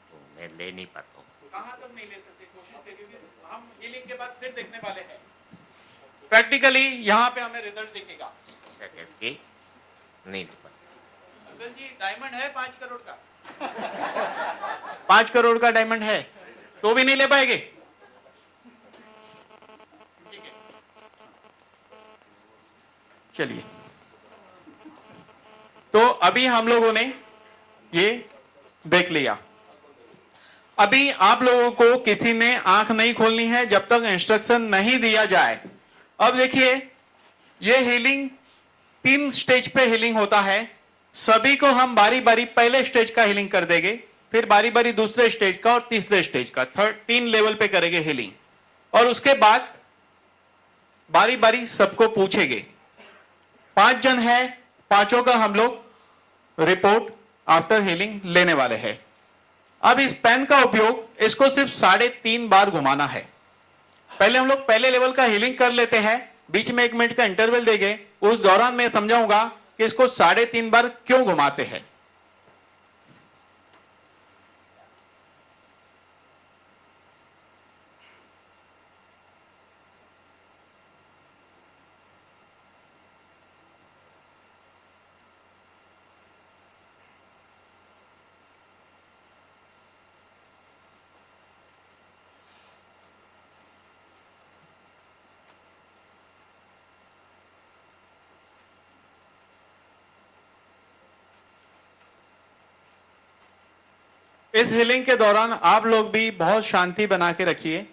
तो मैं ले नहीं पाता हूँ। कहां तक नहीं ले सकते? कोशिश करिए। हम हीलिंग के बाद फिर देखने वाले हैं। प्रैक्टिकली यहाँ पे हमें रिजल्ट दिखेगा। क्या करके नहीं ले पाता। अंकल जी, डायमंड है 5 करोड़ का। 5 करोड़ का डायमंड है तो भी नहीं ले पाएंगे? ठीक है, चलिए। तो अभी हम लोगों ने ये देख लिया। अभी आप लोगों को किसी ने आंख नहीं खोलनी है जब तक इंस्ट्रक्शन नहीं दिया जाए। अब देखिए, ये हीलिंग 3 स्टेज पे हीलिंग होता है। सभी को हम बारी बारी पहले स्टेज का हीलिंग कर देंगे, फिर बारी बारी दूसरे स्टेज का और तीसरे स्टेज का, 3 लेवल पे करेंगे हीलिंग, और उसके बाद बारी बारी सबको पूछेंगे। 5 जन है, 5 का हम लोग रिपोर्ट आफ्टर हीलिंग लेने वाले हैं। अब इस पेन का उपयोग इसको सिर्फ 3.5 बार घुमाना है। पहले हम लोग पहले लेवल का हीलिंग कर लेते हैं, बीच में 1 मिनट का इंटरवल देंगे, उस दौरान मैं समझाऊंगा कि इसको 3.5 बार क्यों घुमाते हैं। इस हीलिंग के दौरान आप लोग भी बहुत शांति बना के रखिए।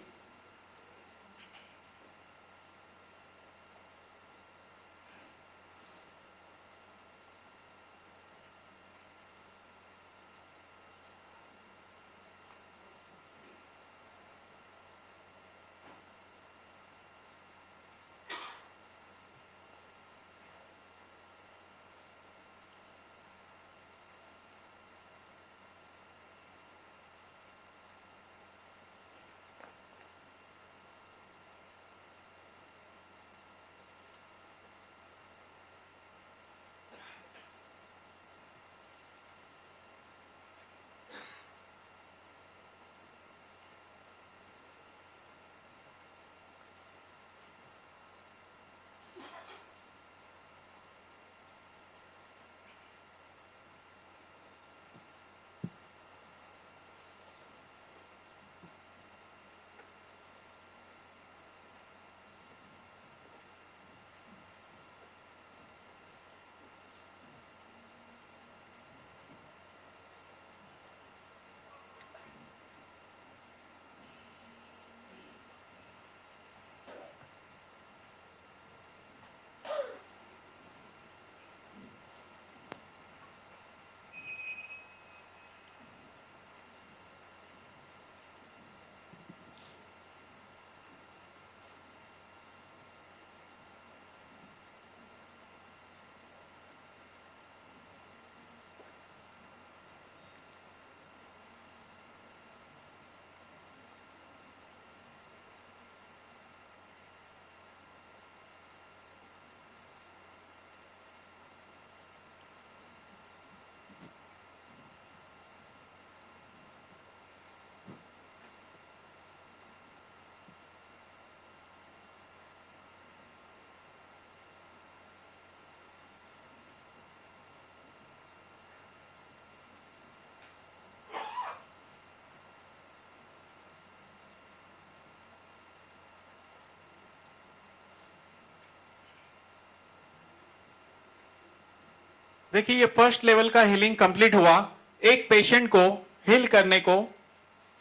देखिए, ये फर्स्ट लेवल का हीलिंग कंप्लीट हुआ। एक पेशेंट को हील करने को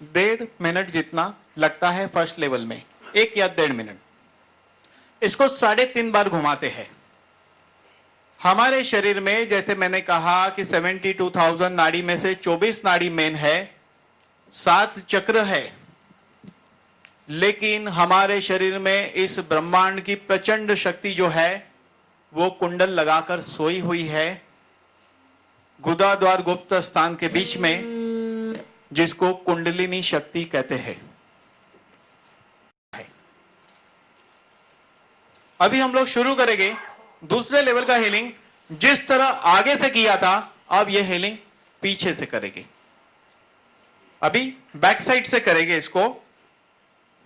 1.5 मिनट जितना लगता है फर्स्ट लेवल में, 1 या 1.5 मिनट। इसको 3.5 बार घुमाते हैं। हमारे शरीर में जैसे मैंने कहा कि 72,000 नाड़ी में से 24 नाड़ी मेन है, 7 चक्र है, लेकिन हमारे शरीर में इस ब्रह्मांड की प्रचंड शक्ति जो है वो कुंडल लगाकर सोई हुई है गुदाद्वार गुप्त स्थान के बीच में, जिसको कुंडलिनी शक्ति कहते हैं। अभी हम लोग शुरू करेंगे दूसरे लेवल का हीलिंग। जिस तरह आगे से किया था, अब यह हीलिंग पीछे से करेंगे। अभी बैक साइड से करेंगे इसको।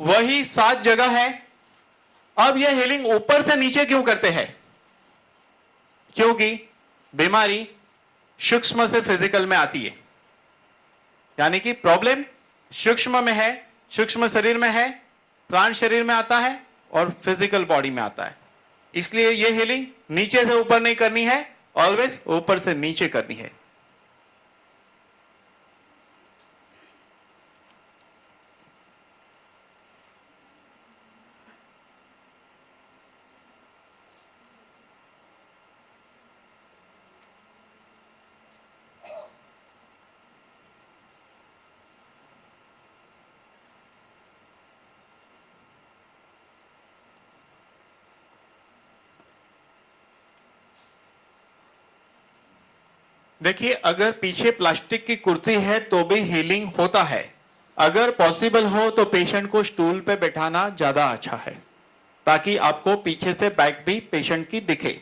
वही 7 जगह है। अब यह हीलिंग ऊपर से नीचे क्यों करते हैं? क्योंकि बीमारी सूक्ष्म से फिजिकल में आती है, यानी कि प्रॉब्लम सूक्ष्म में है, सूक्ष्म शरीर में है, प्राण शरीर में आता है और फिजिकल बॉडी में आता है। इसलिए यह हीलिंग नीचे से ऊपर नहीं करनी है, ऑलवेज ऊपर से नीचे करनी है। देखिए, अगर पीछे प्लास्टिक की कुर्सी है तो भी हीलिंग होता है। अगर पॉसिबल हो तो पेशेंट को स्टूल पे बैठाना ज्यादा अच्छा है, ताकि आपको पीछे से बैक भी पेशेंट की दिखे।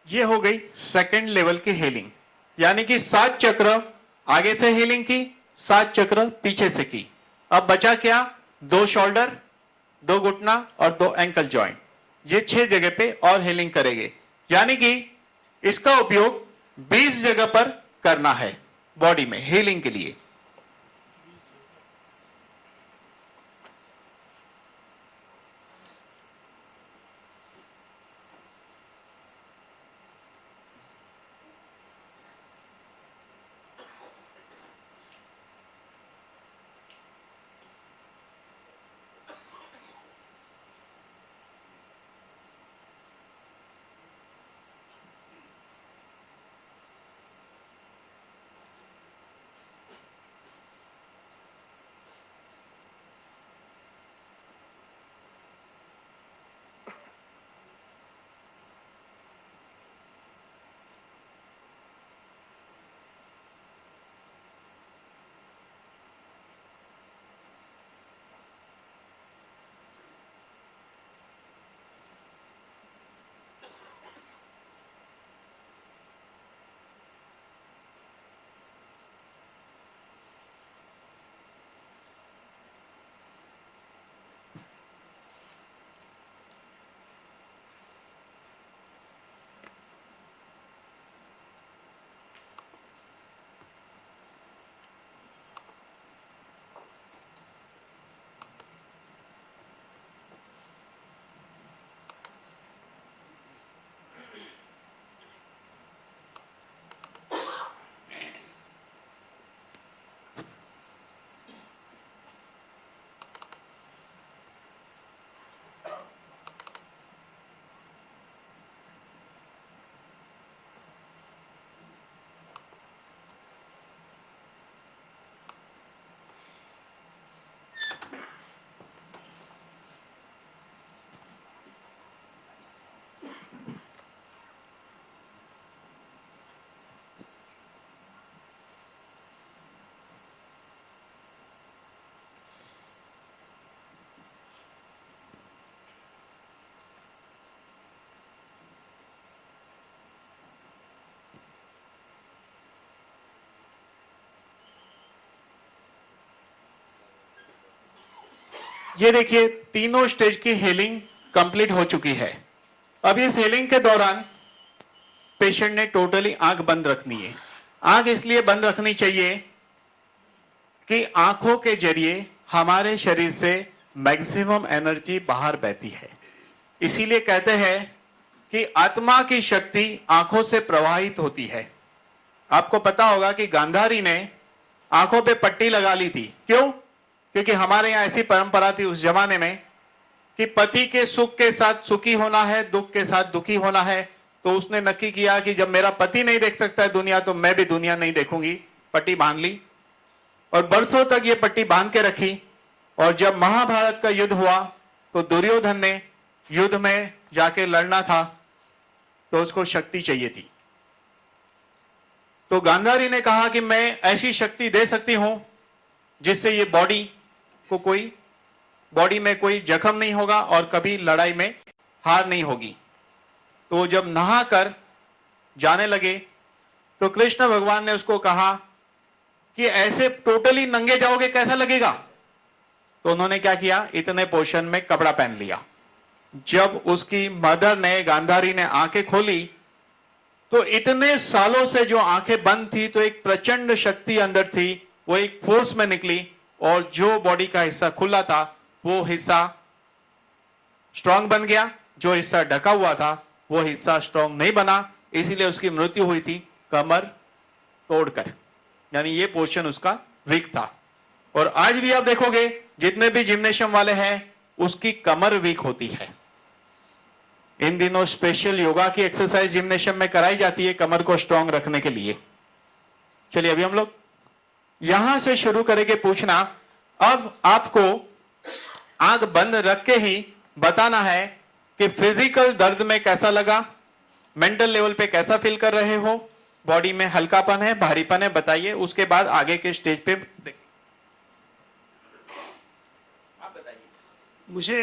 ये हो गई सेकंड लेवल की हीलिंग, यानी कि 7 चक्र आगे से हीलिंग की, 7 चक्र पीछे से की। अब बचा क्या? 2 शोल्डर, 2 घुटना और 2 एंकल जॉइंट। ये 6 जगह पे और हीलिंग करेंगे, यानी कि इसका उपयोग 20 जगह पर करना है बॉडी में हीलिंग के लिए। ये देखिए, तीनों स्टेज की हीलिंग कंप्लीट हो चुकी है। अब इस हीलिंग के दौरान पेशेंट ने टोटली आंख बंद रखनी है। आंख इसलिए बंद रखनी चाहिए कि आंखों के जरिए हमारे शरीर से मैक्सिमम एनर्जी बाहर बहती है। इसीलिए कहते हैं कि आत्मा की शक्ति आंखों से प्रवाहित होती है। आपको पता होगा कि गांधारी ने आंखों पे पट्टी लगा ली थी। क्यों? क्योंकि हमारे यहाँ ऐसी परंपरा थी उस जमाने में कि पति के सुख के साथ सुखी होना है, दुख के साथ दुखी होना है। तो उसने नक्की किया कि जब मेरा पति नहीं देख सकता है दुनिया, तो मैं भी दुनिया नहीं देखूंगी। पट्टी बांध ली और बरसों तक ये पट्टी बांध के रखी। और जब महाभारत का युद्ध हुआ तो दुर्योधन ने युद्ध में जाके लड़ना था, तो उसको शक्ति चाहिए थी। तो गांधारी ने कहा कि मैं ऐसी शक्ति दे सकती हूं जिससे ये बॉडी में कोई जख्म नहीं होगा और कभी लड़ाई में हार नहीं होगी। तो जब नहाकर जाने लगे तो कृष्ण भगवान ने उसको कहा कि ऐसे टोटली नंगे जाओगे कैसा लगेगा? तो उन्होंने क्या किया, इतने पोर्शन में कपड़ा पहन लिया। जब उसकी मदर ने, गांधारी ने आंखें खोली तो इतने सालों से जो आंखें बंद थी, तो एक प्रचंड शक्ति अंदर थी, वो एक फोर्स में निकली और जो बॉडी का हिस्सा खुला था वो हिस्सा स्ट्रांग बन गया, जो हिस्सा ढका हुआ था वो हिस्सा स्ट्रांग नहीं बना, इसीलिए उसकी मृत्यु हुई थी कमर तोड़कर। यानी ये पोर्शन उसका वीक था। और आज भी आप देखोगे जितने भी जिम्नेशियम वाले हैं उसकी कमर वीक होती है। इन दिनों स्पेशल योगा की एक्सरसाइज जिम्नेशियम में कराई जाती है कमर को स्ट्रांग रखने के लिए। चलिए अभी हम लोग यहां से शुरू करेंगे पूछना। अब आपको आंख बंद रख के ही बताना है कि फिजिकल दर्द में कैसा लगा, मेंटल लेवल पे कैसा फील कर रहे हो, बॉडी में हल्कापन है, भारीपन है, बताइए। उसके बाद आगे के स्टेज पे देखें। आप बताइए। मुझे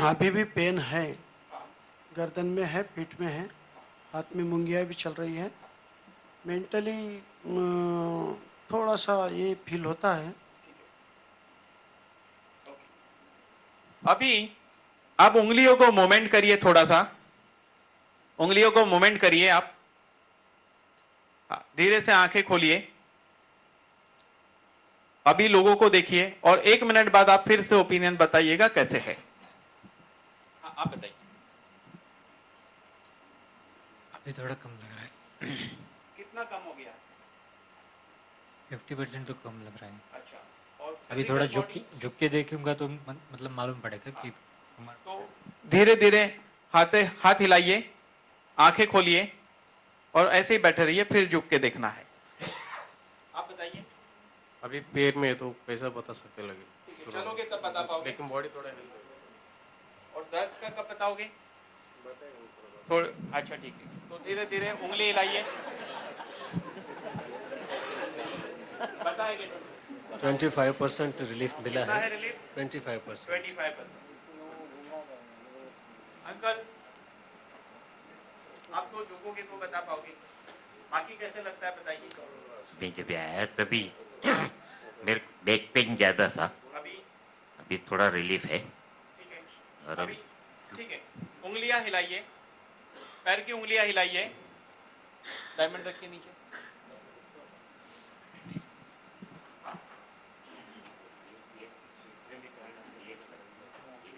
अभी भी पेन है, गर्दन में है, पीठ में है, हाथ में मुंगिया भी चल रही है। मेंटली थोड़ा सा ये फील होता है। अभी आप उंगलियों को मूवमेंट करिए, थोड़ा सा उंगलियों को मूवमेंट करिए आप। धीरे से आंखें खोलिए। अभी लोगों को देखिए और 1 मिनट बाद आप फिर से ओपिनियन बताइएगा कैसे है। आप बताइए। अभी थोड़ा कम लग रहा है। कितना कम हो गया? 50% तो कम लग रहा है। अच्छा। और अभी थोड़ा झुक के देखूंगा तो मतलब मालूम पड़ेगा कि तो धीरे धीरे हाथ हिलाइए, आंखें खोलिए और ऐसे ही बैठे रहिए, फिर झुक के देखना है। आप बताइए। अभी पैर में है तो कैसा बता सकते लगे? चलोगे तब बता पाओगे। लेकिन बॉडी थोड़ा हिल रही है। और दर्द का कब बताओगे? अच्छा ठीक है। तो धीरे धीरे उंगली हिलाइए, बताएंगे। 25% रिलीफ मिला कितना है। है रिलीफ? 25%। 25%। अंकल आप तो झुकोगे तो बता पाओगे, बाकी कैसे लगता है बताइए। मैं जब आया तभी मेरे बैक पेन ज्यादा था, अभी थोड़ा रिलीफ है। ठीक है। और अभी ठीक है। उंगलियां हिलाइए, पैर की उंगलियां हिलाइए, डायमंड रखिए नीचे।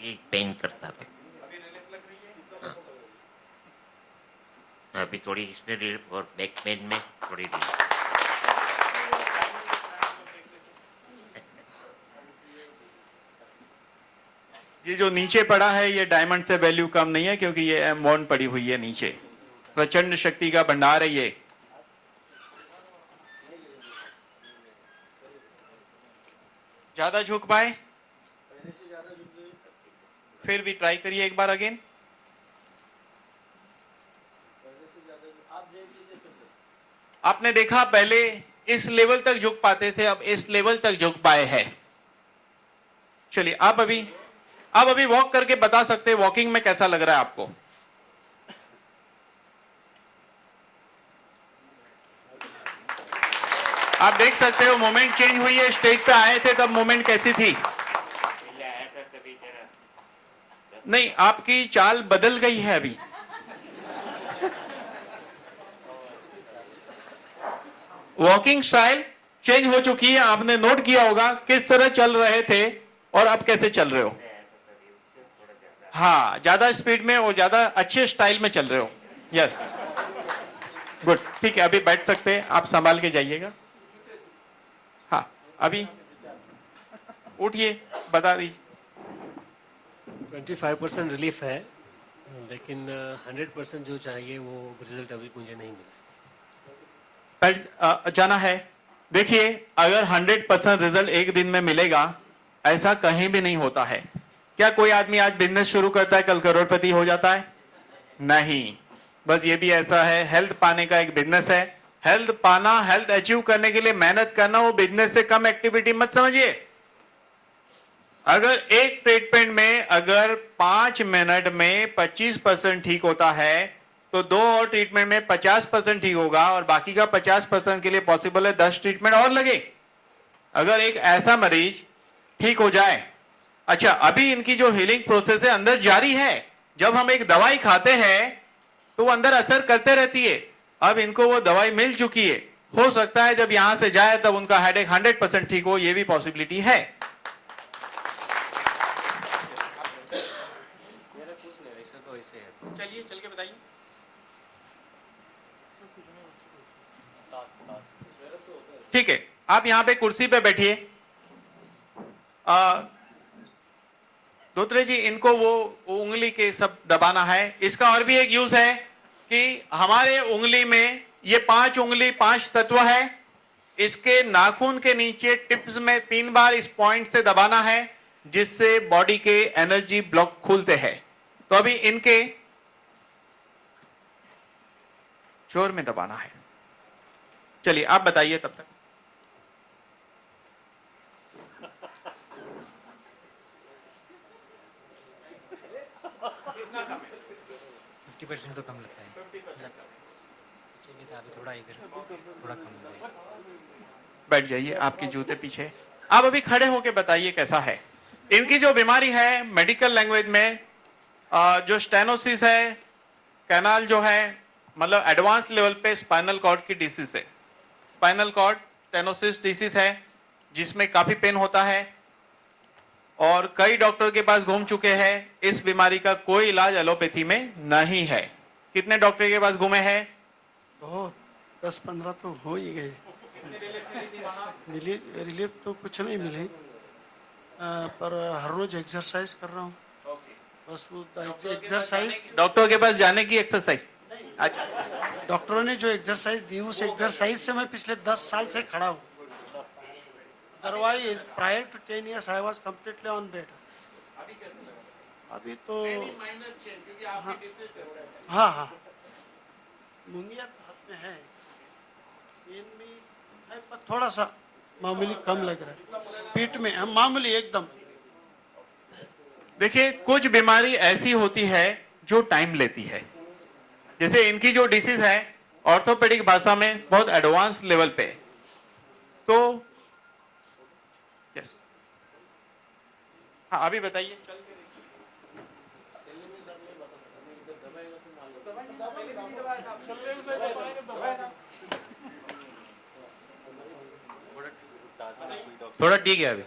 ये पेन करता था, अभी रिलीफ लग रही है। अभी थोड़ी इसमें रिलीफ और बैक पेन में थोड़ी रिलीफ। ये जो नीचे पड़ा है ये डायमंड से वैल्यू कम नहीं है, क्योंकि ये एम1 पड़ी हुई है नीचे। प्रचंड शक्ति का भंडार है ये। ज्यादा झुक पाए, फिर भी ट्राई करिए एक बार अगेन। आपने देखा पहले इस लेवल तक झुक पाते थे, अब इस लेवल तक झुक पाए हैं। चलिए आप अभी वॉक करके बता सकते हैं वॉकिंग में कैसा लग रहा है आपको। आप देख सकते हो मोमेंट चेंज हुई है। स्टेज पे आए थे तब मोमेंट कैसी थी? नहीं, आपकी चाल बदल गई है अभी। वॉकिंग स्टाइल चेंज हो चुकी है। आपने नोट किया होगा किस तरह चल रहे थे और अब कैसे चल रहे हो। हाँ, ज्यादा स्पीड में और ज्यादा अच्छे स्टाइल में चल रहे हो। यस, गुड, ठीक है, अभी बैठ सकते हैं, आप संभाल के जाइएगा। हाँ, अभी उठिए, बता दीजिए। 25% रिलीफ है, लेकिन 100% जो चाहिए वो रिजल्ट अभी मुझे नहीं मिला। बैठ जाना है। देखिए, अगर 100% रिजल्ट एक दिन में मिलेगा, ऐसा कहीं भी नहीं होता है। क्या कोई आदमी आज बिजनेस शुरू करता है कल करोड़पति हो जाता है? नहीं। बस ये भी ऐसा है, हेल्थ पाने का एक बिजनेस है। हेल्थ पाना, हेल्थ अचीव करने के लिए मेहनत करना, वो बिजनेस से कम एक्टिविटी मत समझिए। अगर एक ट्रीटमेंट में अगर 5 मिनट में 25% ठीक होता है, तो 2 और ट्रीटमेंट में 50% ठीक होगा, और बाकी का 50% के लिए पॉसिबल है 10 ट्रीटमेंट और लगे, अगर एक ऐसा मरीज ठीक हो जाए। अच्छा, अभी इनकी जो हीलिंग प्रोसेस है अंदर जारी है। जब हम एक दवाई खाते हैं तो वो अंदर असर करते रहती है। अब इनको वो दवाई मिल चुकी है, हो सकता है जब यहां से जाए तब उनका हेडेक 100% ठीक हो, ये भी पॉसिबिलिटी है। ऐसा तो ऐसे है। चलिए, चल के बताइए। ठीक है, आप यहां पे कुर्सी पे बैठिए। दूसरे जी, इनको वो उंगली के सब दबाना है। इसका और भी एक यूज है कि हमारे उंगली में ये 5 उंगली 5 तत्व है। इसके नाखून के नीचे टिप्स में 3 बार इस पॉइंट से दबाना है, जिससे बॉडी के एनर्जी ब्लॉक खुलते हैं। तो अभी इनके जोर में दबाना है। चलिए, आप बताइए तब तक। कितना कम है? 50% तो कम लगता है। चाहिए था अभी थोड़ा इधर, थोड़ा कम हो जाएगा। बैठ जाइए, आपके जूते पीछे। आप अभी खड़े होके बताइए कैसा है। इनकी जो बीमारी है, मेडिकल लैंग्वेज में जो स्टेनोसिस है, कैनाल जो है, मतलब एडवांस लेवल पे स्पाइनल कॉर्ड की डिसीज है। स्पाइनल कॉर्ड स्टेनोसिस डिसीज है, जिसमें काफी पेन होता है, और कई डॉक्टर के पास घूम चुके हैं। इस बीमारी का कोई इलाज एलोपैथी में नहीं है। कितने डॉक्टर के पास घूमे हैं? बहुत 10-15 तो हो ही गए। रिलीफ तो कुछ नहीं मिले, पर हर रोज एक्सरसाइज कर रहा हूँ। बस वो एक्सरसाइज, डॉक्टर के पास जाने की एक्सरसाइज। अच्छा, डॉक्टरों ने जो एक्सरसाइज दी, उस एक्सरसाइज से मैं पिछले 10 साल से खड़ा हूँ। Otherwise prior to 10 years I was completely on bed. अभी तो हाँ, मुंगिया तो हाथ में है, पेन भी है, पर थोड़ा सा मामूली कम लग रहा है। पीठ में हम मामूली एकदम। देखिए, कुछ बीमारी ऐसी होती है जो टाइम लेती है। जैसे इनकी जो डिसीज है, ऑर्थोपेडिक भाषा में बहुत एडवांस लेवल पे, तो यस। हाँ, अभी बताइए। थोड़ा ठीक है अभी।